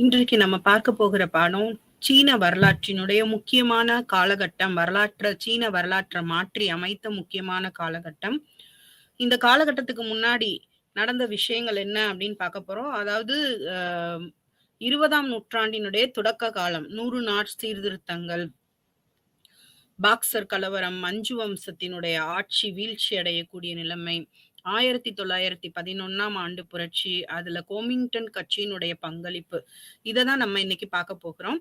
இன்றைக்கு நம்ம பார்க்க போகிற பாடம் சீன வரலாற்றினுடைய முக்கியமான காலகட்டம். சீன வரலாற்றை மாற்றி அமைத்த முக்கியமான காலகட்டம். இந்த காலகட்டத்துக்கு முன்னாடி நடந்த விஷயங்கள் என்ன அப்படின்னு பார்க்க போறோம். அதாவது 20ஆம் நூற்றாண்டினுடைய தொடக்க காலம், 100 நாள் சீர்திருத்தங்கள், பாக்சர் கலவரம், மஞ்சு வம்சத்தினுடைய ஆட்சி வீழ்ச்சி அடையக்கூடிய நிலைமை, 1911ஆம் ஆண்டு புரட்சி, அதுல கோமிங்டன் கட்சியினுடைய பங்களிப்பு, இதை தான் நம்ம இன்னைக்கு பார்க்க போகிறோம்.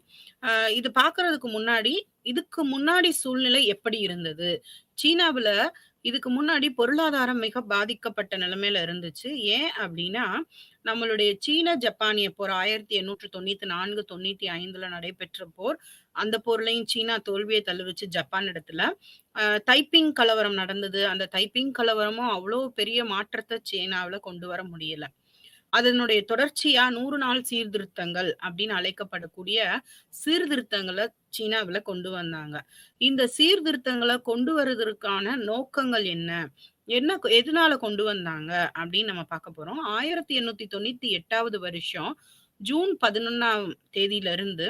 இது பார்க்கறதுக்கு முன்னாடி இதுக்கு முன்னாடி சூழ்நிலை எப்படி இருந்தது? சீனாவுல இதுக்கு முன்னாடி பொருளாதாரம் மிக பாதிக்கப்பட்ட நிலைமையில இருந்துச்சு. ஏன் அப்படின்னா, நம்மளுடைய சீன ஜப்பானிய போர் 1894 95ல நடைபெற்ற போர். அந்த போர்லயும் சீனா தோல்வியை தழுவிச்சு ஜப்பான் இடத்துல. தைப்பிங் கலவரம் நடந்தது. அந்த தைப்பிங் கலவரமும் அவ்வளோ பெரிய மாற்றத்தை சீனாவுல கொண்டு வர முடியல. அதனுடைய தொடர்ச்சியா 100 நாள் சீர்திருத்தங்கள் அப்படின்னு அழைக்கப்படக்கூடிய சீர்திருத்தங்களை சீனாவுல கொண்டு வந்தாங்க. இந்த சீர்திருத்தங்களை கொண்டு வருவதற்கான நோக்கங்கள் என்ன? எதனால கொண்டு வந்தாங்க அப்படின்னு நம்ம பார்க்க போறோம். 1898வது வருஷம் ஜூன் 11ஆம் தேதியில இருந்து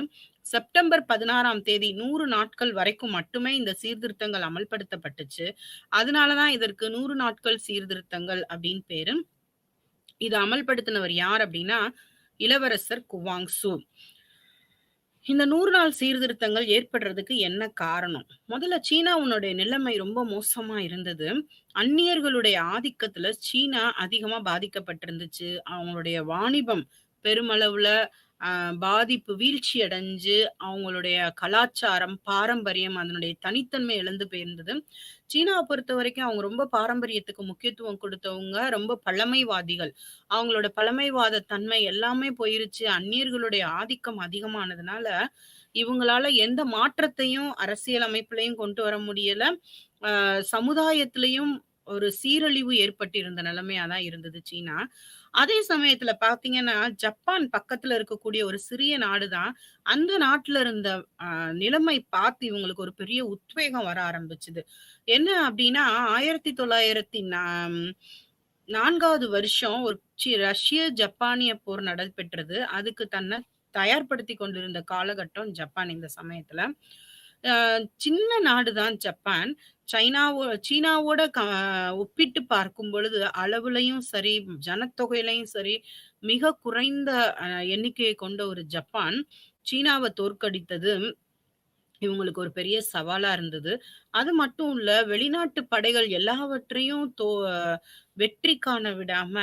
செப்டம்பர் 16ஆம் தேதி 100 நாட்கள் வரைக்கும் மட்டுமே இந்த சீர்திருத்தங்கள் அமல்படுத்தப்பட்டுச்சு. அதனாலதான் இதற்கு 100 நாட்கள் சீர்திருத்தங்கள் அப்படின்னு பேரு. இதை அமல்படுத்தினவர் யார் அப்படின்னா இளவரசர் குவாங்சு. இந்த 100 நாள் சீர்திருத்தங்கள் ஏற்படுறதுக்கு என்ன காரணம்? முதல்ல சீனாவுடைய நிலைமை ரொம்ப மோசமா இருந்தது. அந்நியர்களுடைய ஆதிக்கத்துல சீனா அதிகமா பாதிக்கப்பட்டிருந்துச்சு. அவங்களுடைய வாணிபம் பெருமளவுல பாதிப்பு வீழ்ச்சி அடைஞ்சு, அவங்களுடைய கலாச்சாரம், பாரம்பரியம், அதனுடைய தனித்தன்மை இழந்து போயிருந்தது. சீனாவை பொறுத்த வரைக்கும் அவங்க ரொம்ப பாரம்பரியத்துக்கு முக்கியத்துவம் கொடுத்தவங்க, ரொம்ப பழமைவாதிகள். அவங்களோட பழமைவாத தன்மை எல்லாமே போயிருச்சு. அந்நியர்களுடைய ஆதிக்கம் அதிகமானதுனால இவங்களால எந்த மாற்றத்தையும் அரசியல் அமைப்புலையும் கொண்டு வர முடியல. சமுதாயத்திலையும் ஒரு சீரழிவு ஏற்பட்டிருந்த நிலைமையாதான் இருந்தது சீனா. அதே சமயத்துல பாத்தீங்கன்னா ஜப்பான் பக்கத்துல இருக்கக்கூடிய ஒரு சிறிய நாடுதான். அந்த நாட்டுல இருந்த நிலைமை பார்த்து இவங்களுக்கு ஒரு பெரிய உத்வேகம் வர ஆரம்பிச்சுது. என்ன அப்படின்னா 1904வது வருஷம் ஒரு ரஷ்ய ஜப்பானிய போர் நடைபெற்றது. அதுக்கு தன்னை தயார்படுத்தி கொண்டிருந்த காலகட்டம் ஜப்பான். இந்த சமயத்துல சின்ன நாடுதான் ஜப்பான். சீனாவோட ஒப்பிட்டு பார்க்கும் பொழுது அளவுலையும் சரி, ஜனத்தொகையிலையும் சரி, மிக குறைந்த எண்ணிக்கையை கொண்ட ஒரு ஜப்பான் சீனாவை தோற்கடித்தது இவங்களுக்கு ஒரு பெரிய சவாலா இருந்தது. அது மட்டும் இல்ல, வெளிநாட்டு படைகள் எல்லாவற்றையும் வெற்றி காண விடாம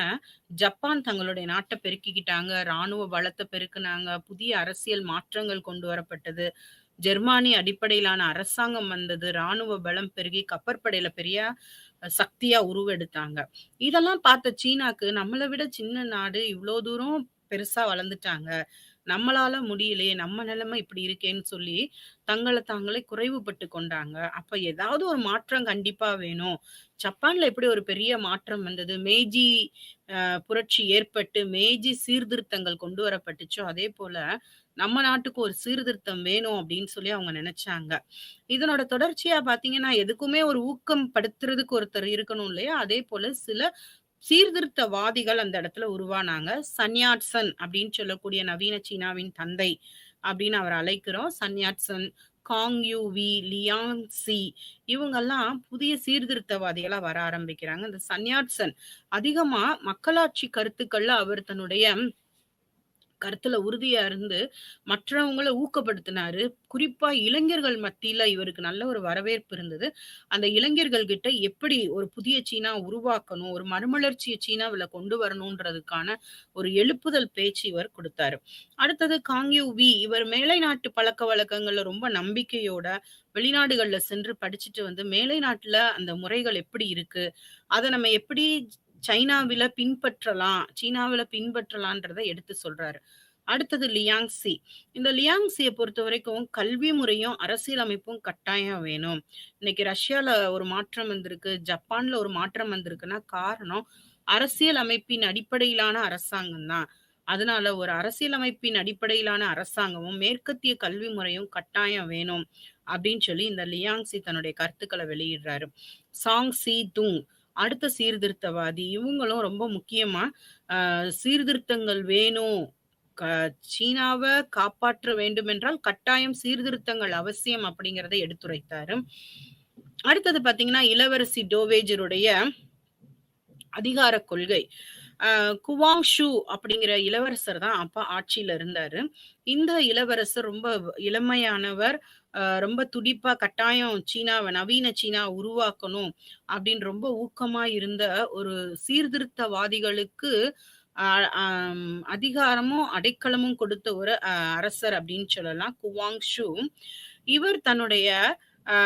ஜப்பான் தங்களுடைய நாட்டை பெருக்கிக்கிட்டாங்க. ராணுவ பலத்தை பெருக்குனாங்க. புதிய அரசியல் மாற்றங்கள் கொண்டு வரப்பட்டது. ஜெர்மானி அடிப்படையிலான அரசாங்கம் வந்தது. ராணுவ பலம் பெருகி கப்பற்படையில பெரிய சக்தியா உருவெடுத்தாங்க. இதெல்லாம் பார்த்த சீனாக்கு நம்மளை விட சின்ன நாடு இவ்வளோ தூரம் பெருசா வளர்ந்துட்டாங்க, நம்மளால முடியலையே, நம்ம நிலைமை இப்படி இருக்கேன்னு சொல்லி தங்களை தாங்களே குறைவுபட்டு கொண்டாங்க. அப்ப ஏதாவது ஒரு மாற்றம் கண்டிப்பா வேணும். ஜப்பான்ல எப்படி ஒரு பெரிய மாற்றம் வந்தது, மேஜி புரட்சி ஏற்பட்டு மேஜி சீர்திருத்தங்கள் கொண்டு வரப்பட்டுச்சோ, அதே போல நம்ம நாட்டுக்கு ஒரு சீர்திருத்தம் வேணும் அப்படின்னு சொல்லி அவங்க நினைச்சாங்க. இதனோட தொடர்ச்சியா பாத்தீங்கன்னா எதுக்குமே ஒரு ஊக்கம் படுத்துறதுக்கு ஒருத்தர் இருக்கணும் இல்லையா? அதே போல சில சீர்திருத்தவாதிகள் அந்த இடத்துல உருவானாங்க. சன்யாட்சன் அப்படின்னு சொல்லக்கூடிய நவீன சீனாவின் தந்தை அப்படின்னு அவர் அழைக்கிறோம். Sun Yat sen, Kang Yu Wei, Liang சி, இவங்கெல்லாம் புதிய சீர்திருத்தவாதிகளா வர ஆரம்பிக்கிறாங்க. இந்த சன்யாட்சன் அதிகமா மக்களாட்சி கருத்துக்கள்ல அவர் தன்னுடைய கருத்துல உறுதியா இருந்து மற்றவங்களை ஊக்கப்படுத்தினாரு. குறிப்பா இளைஞர்கள் மத்தியில இவருக்கு நல்ல ஒரு வரவேற்பு இருந்தது. அந்த இளைஞர்கள் கிட்ட எப்படி ஒரு புதிய சீனா உருவாக்கணும், ஒரு மறுமலர்ச்சியை சீனாவுல கொண்டு வரணும்ன்றதுக்கான ஒரு எழுப்புதல் பேச்சு இவர் கொடுத்தாரு. அடுத்தது காங்யூ வி, இவர் மேலை நாட்டு பழக்க வழக்கங்கள்ல ரொம்ப நம்பிக்கையோட வெளிநாடுகள்ல சென்று படிச்சுட்டு வந்து மேலை நாட்டுல அந்த முறைகள் எப்படி இருக்கு, அதை நம்ம எப்படி சீனாவில பின்பற்றலான்றதை எடுத்து சொல்றாரு. அடுத்தது லியாங்சி. இந்த லியாங்சியை பொறுத்த வரைக்கும் கல்வி முறையும் அரசியல் அமைப்பும் கட்டாயம் வேணும். இன்னைக்கு ரஷ்யால ஒரு மாற்றம் வந்திருக்கு, ஜப்பான்ல ஒரு மாற்றம் வந்திருக்குன்னா காரணம் அரசியல் அமைப்பின் அடிப்படையிலான அரசாங்கம் தான். அதனால ஒரு அரசியல் அமைப்பின் அடிப்படையிலான அரசாங்கமும் மேற்கத்திய கல்வி முறையும் கட்டாயம் வேணும் அப்படின்னு சொல்லி இந்த லியாங்சி தன்னுடைய கருத்துக்களை வெளியிடுறாரு. சாங் சி துங் அடுத்த சீர்திருத்தவாதி. இவங்களும் ரொம்ப முக்கியமா சீர்திருத்தங்கள் வேணும், க சீனாவ காப்பாற்ற வேண்டுமென்றால் கட்டாயம் சீர்திருத்தங்கள் அவசியம் அப்படிங்கிறத எடுத்துரைத்தாரு. அடுத்தது பார்த்தீங்கன்னா, இளவரசி டோவேஜருடைய அதிகார கொள்கை. குவாங்ஷு அப்படிங்கிற இளவரசர் தான் அப்ப ஆட்சியில இருந்தாரு. இந்த இளவரசர் ரொம்ப இளமையானவர். ரொம்ப துடிப்பா கட்டாயம் சீனாவ நவீன சீனா உருவாக்கணும் அப்படின்னு ரொம்ப ஊக்கமா இருந்த ஒரு சீர்திருத்தவாதிகளுக்கு அ அம் அதிகாரமும், அடைக்கலமும் கொடுத்த ஒரு அரசர் அப்படின்னு சொல்லலாம். குவாங்ஷு. இவர் தன்னுடைய அ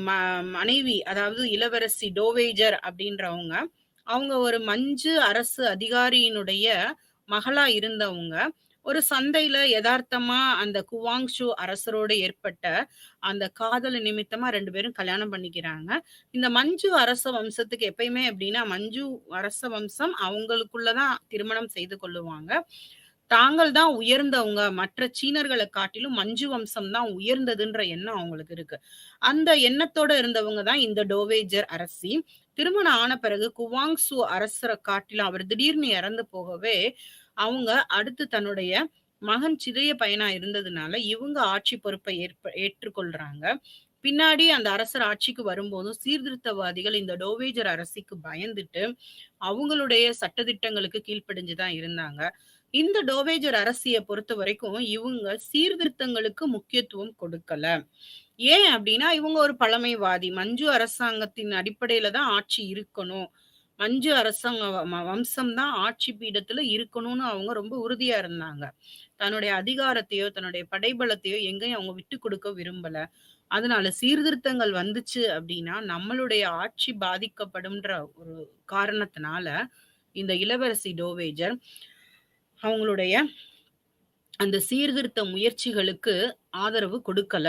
ம மனைவி அதாவது இளவரசி டோவேஜர் அப்படின்றவங்க, அவங்க ஒரு மஞ்சு அரசு அதிகாரியினுடைய மகளா இருந்தவங்க. ஒரு சந்தையில எதார்த்தமா அந்த குவாங்ஷு அரசரோடு ஏற்பட்ட அந்த காதல் நிமித்தமா 2 பேரும் கல்யாணம் பண்ணிக்கிறாங்க. இந்த மஞ்சு அரச வம்சத்துக்கு எப்பயுமே எப்படின்னா, மஞ்சு அரச வம்சம் அவங்களுக்குள்ள தான் திருமணம் செய்து கொள்ளுவாங்க. தாங்கள் தான் உயர்ந்தவங்க. மற்ற சீனர்கள காட்டிலும் மஞ்சு வம்சம் தான் உயர்ந்ததுன்ற எண்ணம் அவங்களுக்கு இருக்கு. அந்த எண்ணத்தோட இருந்தவங்க தான் இந்த டோவேஜர் அரசி. திருமணம் ஆன பிறகு குவாங்சு அரசர காட்டிலும் அவர் திடீர்னு இறந்து போகவே, அவங்க அடுத்து தன்னுடைய மகன் சிறிய பையனா இருந்ததுனால, இவங்க ஆட்சி பொறுப்பை ஏற்றுக்கொள்றாங்க. பின்னாடி அந்த அரசர் ஆட்சிக்கு வரும்போதும் சீர்திருத்தவாதிகள் இந்த டோவேஜர் அரசிக்கு பயந்துட்டு, அவங்களுடைய சட்டதிட்டங்களுக்கு கீழ்ப்படிஞ்சு தான் இருந்தாங்க. இந்த டோவேஜர் அரசிய பொறுத்தவரைக்கும், இவுங்க சீர்திருத்தங்களுக்கு முக்கியத்துவம் கொடுக்கல. ஏன் அப்டின்னா, இவுங்க ஒரு பழமைவாதி. மஞ்சு அரசாங்கத்தின் அடிப்படையில தான் ஆட்சி இருக்கணும். மஞ்சு அரசாங்க வம்சம் தான் ஆட்சி பீடத்துல இருக்கணும்னு அவங்க ரொம்ப உறுதியா இருந்தாங்க. தன்னுடைய அதிகாரத்தையோ, தன்னுடைய படைபலத்தையோ எங்கேயும் அவங்க விட்டுக் குடுக்க விரும்பல. அதனால சீர்திருத்தங்கள் வந்துச்சு அப்டின்னா, நம்மளுடைய ஆட்சி பாதிக்கப்படும்ன்ற ஒரு காரணத்தினால, இந்த இளவரசி டோவேஜர் அவங்களுடைய அந்த சீர்திருத்த முயற்சிகளுக்கு ஆதரவு கொடுக்கல.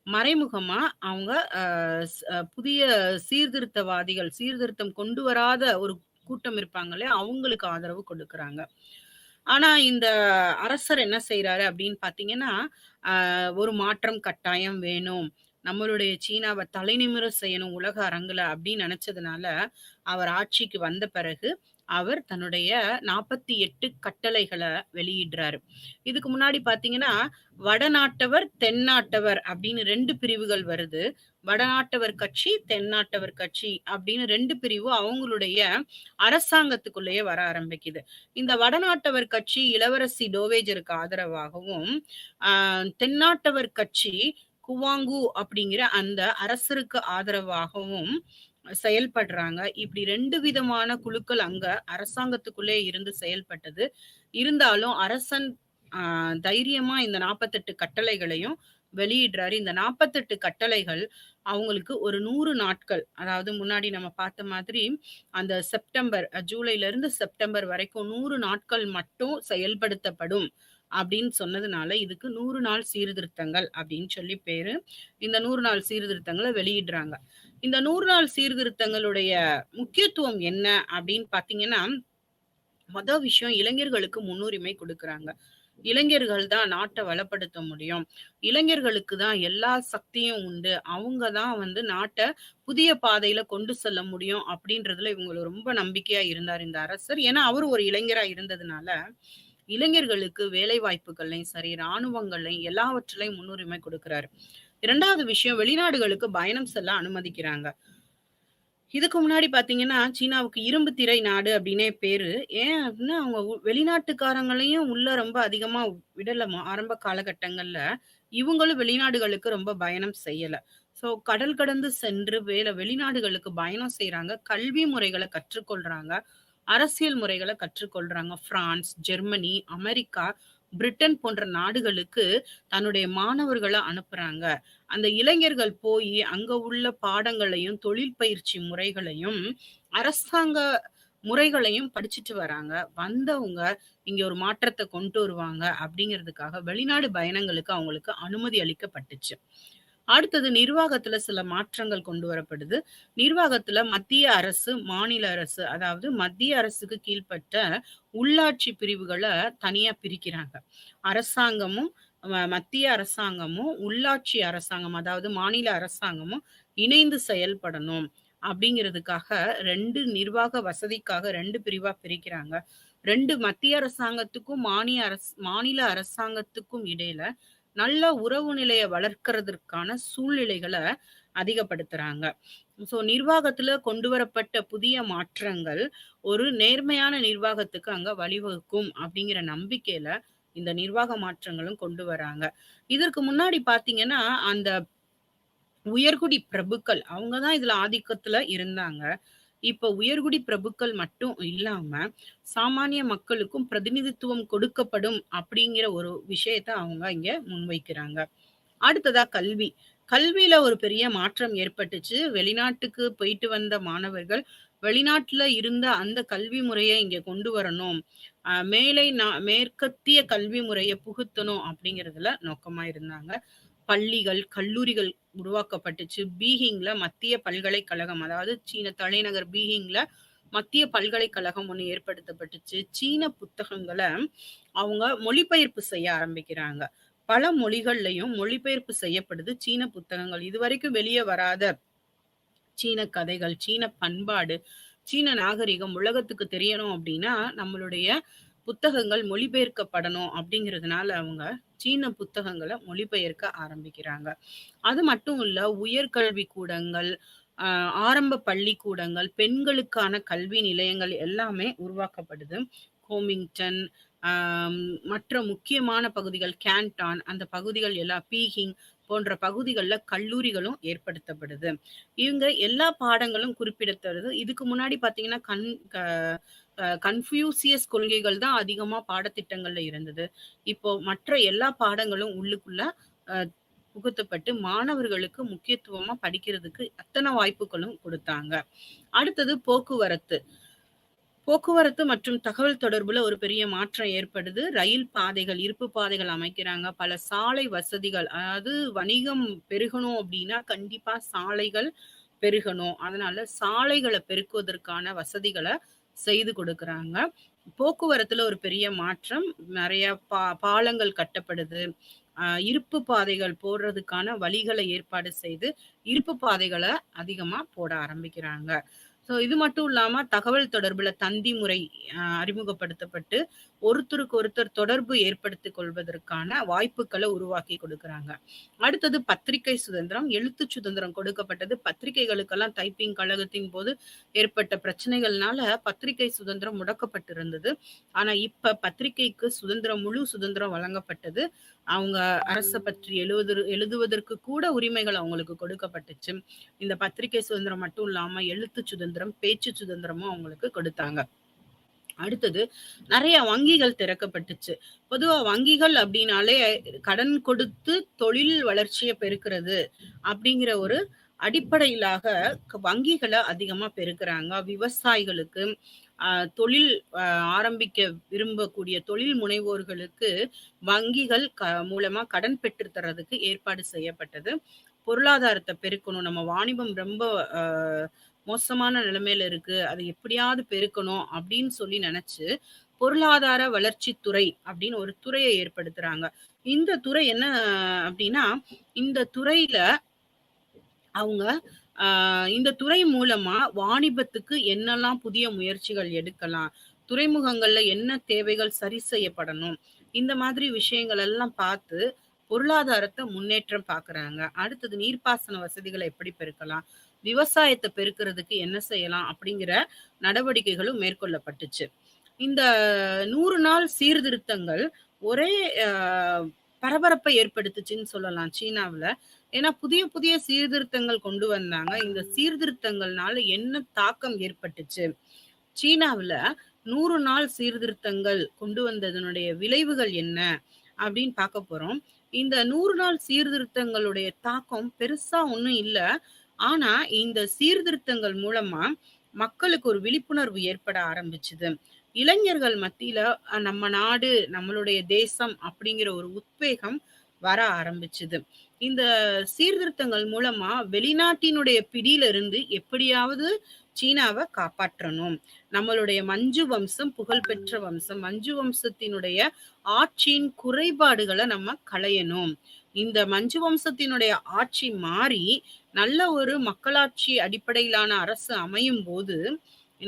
மறைமுகமா அவங்க அ ஸ் அ புதிய சீர்திருத்தவாதிகள், சீர்திருத்தம் கொண்டு வராத ஒரு கூட்டம் இருப்பாங்க இல்லையா? அவங்களுக்கு ஆதரவு கொடுக்குறாங்க. ஆனா, இந்த அரசர் என்ன செய்றாரு அப்படின்னு பார்த்தீங்கன்னா, ஒரு மாற்றம் கட்டாயம் வேணும். நம்மளுடைய சீனாவ தலைநிமிர செய்யணும் உலக அரங்குல அப்படின்னு நெனச்சதுனால, அவர் ஆட்சிக்கு வந்த பிறகு, அவர் தன்னுடைய 48 கட்டளைகள வெளியிடுறாரு. இதுக்கு முன்னாடி பார்த்தீங்கன்னா, வடநாட்டவர், தென்னாட்டவர் அப்படின்னு 2 பிரிவுகள் வருது. வடநாட்டவர் கட்சி, தென்னாட்டவர் கட்சி அப்படின்னு 2 பிரிவு அவங்களுடைய அரசாங்கத்துக்குள்ளேயே வர ஆரம்பிக்குது. இந்த வடநாட்டவர் கட்சி இளவரசி டோவேஜருக்கு ஆதரவாகவும், ஆ தென்னாட்டவர் கட்சி குவாங்கு அப்படிங்கிற அந்த அரசருக்கு ஆதரவாகவும் செயல்படுறாங்க. இப்படி 2 விதமான குழுக்கள் அங்க அரசாங்கத்துக்குள்ளே இருந்து செயல்பட்டது. இருந்தாலும் அரசன் ஆ தைரியமா இந்த 48 கட்டளைகளையும் வெளியிடுறாரு. இந்த 48 கட்டளைகள் அவங்களுக்கு ஒரு 100 நாட்கள், அதாவது முன்னாடி நம்ம பார்த்த மாதிரி அந்த ஜூலைலருந்து செப்டம்பர் வரைக்கும் 100 நாட்கள் மட்டும் செயல்படுத்தப்படும் அப்படின்னு சொன்னதுனால, இதுக்கு 100 நாள் சீர்திருத்தங்கள் அப்படின்னு சொல்லி பேரு. இந்த 100 நாள் சீர்திருத்தங்கள வெளியிடுறாங்க. இந்த 100 நாள் சீர்திருத்தங்களுடைய முக்கியத்துவம் என்ன அப்படின்னு பார்த்தீங்கன்னா, விஷயம் இளைஞர்களுக்கு முன்னுரிமை குடுக்குறாங்க. இளைஞர்கள் தான் நாட்ட வளப்படுத்த முடியும். இளைஞர்களுக்கு தான் எல்லா சக்தியும் உண்டு. அவங்க தான் வந்து நாட்ட புதிய பாதையில கொண்டு செல்ல முடியும் அப்படின்றதுல இவங்க ரொம்ப நம்பிக்கையா இருந்தார் இந்த அரசர். ஏன்னா, அவரு ஒரு இளைஞரா இருந்ததுனால, இளைஞர்களுக்கு வேலை வாய்ப்புகள்லயும் சரி, ராணுவங்கள்லயும் எல்லாவற்றிலயும் முன்னுரிமை குடுக்குறாரு. 2வது விஷயம் வெளிநாடுகளுக்கு பயணம் செல்ல அனுமதிக்கிறாங்க. இதுக்கு முன்னாடி பார்த்தீங்கன்னா, சீனாவுக்கு இரும்பு திரை நாடு அப்டின்னே பேரு. ஏன் அப்டின்னா, அவங்க வெளிநாட்டுக்காரங்களையும் உள்ள ரொம்ப அதிகமா விடல ஆரம்ப காலகட்டங்கள்ல. இவங்களும் வெளிநாடுகளுக்கு ரொம்ப பயணம் செய்யல. ஸோ கடல் கடந்து சென்று வெளிநாடுகளுக்கு பயணம் செய்றாங்க. கல்வி முறைகள கற்றுக்கொள்றாங்க. அரசியல் முறைகள கற்றுக்கொள்றாங்க. பிரான்ஸ், ஜெர்மனி, அமெரிக்கா, பிரிட்டன் போன்ற நாடுகளுக்கு தன்னுடைய மாணவர்கள அனுப்புறாங்க. அந்த இளைஞர்கள் போயி அங்க உள்ள பாடங்களையும், தொழில் பயிற்சி முறைகளையும், அரசாங்க முறைகளையும் படிச்சுட்டு வராங்க. வந்தவங்க இங்க ஒரு மாற்றத்த கொண்டு வருவாங்க அப்படிங்கிறதுக்காக வெளிநாடு பயணங்களுக்கு அவங்களுக்கு அனுமதி அளிக்கப்பட்டுச்சு. அடுத்தது நிர்வாகத்துல சில மாற்றங்கள் கொண்டு வரப்படுது. நிர்வாகத்துல மத்திய அரசு, மாநில அரசு அதாவது மத்திய அரசுக்கு கீழ்ப்பட்ட உள்ளாட்சி பிரிவுகள தனியா பிரிக்கிறாங்க. அரசாங்கமும் மத்திய அரசாங்கமும், உள்ளாட்சி அரசாங்கம் அதாவது மாநில அரசாங்கமும் இணைந்து செயல்படணும். அப்படிங்கிறதுக்காக 2 நிர்வாக வசதிக்காக 2 பிரிவா பிரிக்கிறாங்க. 2 மத்திய அரசாங்கத்துக்கும், மாநில அரசாங்கத்துக்கும் இடையில நல்ல உறவு நிலைய வளர்க்கறதற்கான சூழ்நிலைகள அதிகப்படுத்துறாங்க. நிர்வாகத்துல கொண்டு வரப்பட்ட புதிய மாற்றங்கள், ஒரு நேர்மையான நிர்வாகத்துக்கு அங்க வழிவகுக்கும் அப்படிங்கிற நம்பிக்கையில இந்த நிர்வாக மாற்றங்களும் கொண்டு வராங்க. இதற்கு முன்னாடி பார்த்தீங்கன்னா, அந்த உயர்குடி பிரபுக்கள் அவங்க தான் இதுல ஆதிக்கத்துல இருந்தாங்க. இப்ப உயர்குடி பிரபுக்கள் மட்டும் இல்லாம, சாமானிய மக்களுக்கும் பிரதிநிதித்துவம் கொடுக்கப்படும் அப்படிங்கிற ஒரு விஷயத்த அவங்க இங்க முன்வைக்கிறாங்க. அடுத்ததா கல்வி. கல்வியில ஒரு பெரிய மாற்றம் ஏற்பட்டுச்சு. வெளிநாட்டுக்கு போயிட்டு வந்த மாணவர்கள், வெளிநாட்டுல இருந்த அந்த கல்வி முறைய இங்க கொண்டு வரணும். மேற்கத்திய கல்வி முறைய புகுத்தணும் அப்படிங்கிறதுல நோக்கமா இருந்தாங்க. பள்ளிகள், கல்லூரிகள் உருவாக்கப்பட்டுச்சு. பீஹிங்ல மத்திய பல்கலைக்கழகம், அதாவது சீன தலைநகர் பீஹிங்ல மத்திய பல்கலைக்கழகம் ஒண்ணு ஏற்படுத்தப்பட்டுச்சு. சீன புத்தகங்கள அவங்க மொழிபெயர்ப்பு செய்ய ஆரம்பிக்கிறாங்க. பல மொழிகள்லயும் மொழிபெயர்ப்பு செய்யப்படுது சீன புத்தகங்கள். இதுவரைக்கும் வெளிய வராத சீன கதைகள், சீன பண்பாடு, சீன நாகரிகம் உலகத்துக்கு தெரியணும் அப்படின்னா, நம்மளுடைய புத்தகங்கள் மொழிபெயர்க்கப்படணும் அப்படிங்கிறதுனால அவங்க சீன புத்தகங்கள மொழிபெயர்க்க ஆரம்பிக்கிறாங்க. அது மட்டும் இல்ல, உயர்கல்வி கூடங்கள், ஆரம்ப பள்ளிக்கூடங்கள், பெண்களுக்கான கல்வி நிலையங்கள் எல்லாமே உருவாக்கப்படுது. கோமிங்டன், மற்ற முக்கியமான பகுதிகள் கேண்டான், அந்த பகுதிகள் எல்லாம் பீகிங் போன்ற பகுதிகள்ல கல்லூரிகளும் ஏற்படுத்தப்படுது. இவங்க எல்லா பாடங்களும் குறிப்பிடத்தருது. இதுக்கு முன்னாடி பார்த்தீங்கன்னா, கன்ஃப்யூசியஸ் கொள்கைகள் தான் அதிகமா பாடத்திட்டங்கள்ல இருந்தது. இப்போ மற்ற எல்லா பாடங்களும் உள்ளுக்குள்ள அ புகுத்தப்பட்டு மாணவர்களுக்கு முக்கியத்துவமா படிக்கிறதுக்கு அத்தன வாய்ப்புகளும் குடுத்தாங்க. அடுத்தது போக்குவரத்து. போக்குவரத்து மற்றும் தகவல் தொடர்புல ஒரு பெரிய மாற்றம் ஏற்படுது. ரயில் பாதைகள், இருப்பு பாதைகள் அமைக்கிறாங்க. பல சாலை வசதிகள், அதாவது வணிகம் பெருகணும் அப்படின்னா, கண்டிப்பா சாலைகள் பெருகணும். அதனால சாலைகள பெருக்குவதற்கான வசதிகள செய்து கொடுக்குறாங்க. போக்குவரத்துல ஒரு பெரிய மாற்றம். நெறைய பாலங்கள் கட்டப்படுது. இருப்பு பாதைகள் போடுறதுக்கான வழிகள ஏற்பாடு செய்து, இருப்பு பாதைகள அதிகமா போட ஆரம்பிக்கிறாங்க. இது மட்டும் இல்லாம தகவல் தொடர்புல தந்தி முறை அறிமுகப்படுத்தப்பட்டு, ஒருத்தருக்கு ஒருத்தர் தொடர்பு ஏற்படுத்திக் கொள்வதற்கான வாய்ப்புகள உருவாக்கி கொடுக்குறாங்க. அடுத்தது பத்திரிகை சுதந்திரம், எழுத்து சுதந்திரம் கொடுக்கப்பட்டது. பத்திரிகைகளுக்கெல்லாம் தைப்பிங் கழகத்தின் போது ஏற்பட்ட பிரச்சனைகள்னால பத்திரிகை சுதந்திரம் முடக்கப்பட்டிருந்தது. ஆனா இப்ப பத்திரிகைக்கு சுதந்திரம், முழு சுதந்திரம் வழங்கப்பட்டது. அவங்க அரச பற்றி எழுதுவதற்கு கூட உரிமைகள் அவங்களுக்கு கொடுக்கப்பட்டுச்சு. இந்த பத்திரிகை சுதந்திரம் மட்டும் இல்லாம எழுத்து சுதந்திரம், பேச்சு சுதந்திரமும் அவங்களுக்கு கொடுத்தாங்க. அடுத்தது நெறைய வங்கிகள் திறக்கப்பட்டுச்சு. பொதுவா வங்கிகள் அப்படின்னாலே கடன் கொடுத்து தொழில் வளர்ச்சிய பெருக்குறது அப்படிங்கிற ஒரு அடிப்படையிலாக வங்கிகள அதிகமா பெருக்குறாங்க. விவசாயிகளுக்கு, தொழில் ஆரம்பிக்க விரும்பக்கூடிய தொழில் முனைவோர்களுக்கு வங்கிகள் மூலமா கடன் பெற்று தர்றதுக்கு ஏற்பாடு செய்யப்பட்டது. பொருளாதாரத்த பெருக்கணும். நம்ம வாணிபம் ரொம்ப அ மோசமான நிலைமையில இருக்கு. அத எப்படியாவது பெருக்கணும் அப்படின்னு சொல்லி நெனச்சு, பொருளாதார வளர்ச்சித் துறை அப்படின்னு ஒரு துறைய ஏற்படுத்துறாங்க. இந்த துறை என்ன அப்படின்னா, இந்த துறையில அவங்க இந்த துறை மூலமா வாணிபத்துக்கு என்னெல்லாம் புதிய முயற்சிகள் எடுக்கலாம்? துறைமுகங்கள்ல என்ன தேவைகள் சரி செய்யப்படணும்? இந்த மாதிரி விஷயங்கள் எல்லாம் பார்த்து, பொருளாதாரத்த முன்னேற்றம் பார்க்குறாங்க. அடுத்தது நீர்ப்பாசன வசதிகள எப்படி பெருக்கலாம்? விவசாயத்த பெருக்குறதுக்கு என்ன செய்யலாம்? அப்படிங்கிற நடவடிக்கைகளும் மேற்கொள்ளப்பட்டுச்சு. இந்த 100 நாள் சீர்திருத்தங்கள் ஒரே அ பரபரப்பை ஏற்படுத்துச்சுன்னு சொல்லலாம் சீனாவுல. ஏன்னா புதிய புதிய சீர்திருத்தங்கள் கொண்டு வந்தாங்க. இந்த சீர்திருத்தங்கள்னால என்ன தாக்கம் ஏற்பட்டுச்சு? சீனாவுல 100 நாள் சீர்திருத்தங்கள் கொண்டு வந்ததனுடைய விளைவுகள் என்ன? அப்படின்னு பார்க்க போறோம். இந்த 100 நாள் சீர்திருத்தங்களுடைய தாக்கம் பெருசா ஒண்ணும் இல்ல. ஆனா, இந்த சீர்திருத்தங்கள் மூலமா மக்களுக்கு ஒரு விழிப்புணர்வு ஏற்பட ஆரம்பிச்சுது. இளைஞர்கள் மத்தியில நம்ம நாடு, நம்மளுடைய தேசம் அப்படிங்கிற ஒரு உத்வேகம் வர ஆரம்பிச்சுது. இந்த சீர்திருத்தங்கள் மூலமா வெளிநாட்டினுடைய பிடியிலிருந்து எப்படியாவது சீனாவ காப்பாற்றணும். நம்மளுடைய மஞ்சு வம்சம் புகழ்பெற்ற வம்சம். மஞ்சு வம்சத்தினுடைய ஆட்சியின் குறைபாடுகள நம்ம களையணும். இந்த மஞ்சு வம்சத்தினுடைய ஆட்சி மாறி நல்ல ஒரு மக்களாட்சி அடிப்படையிலான அரசு அமையும் போது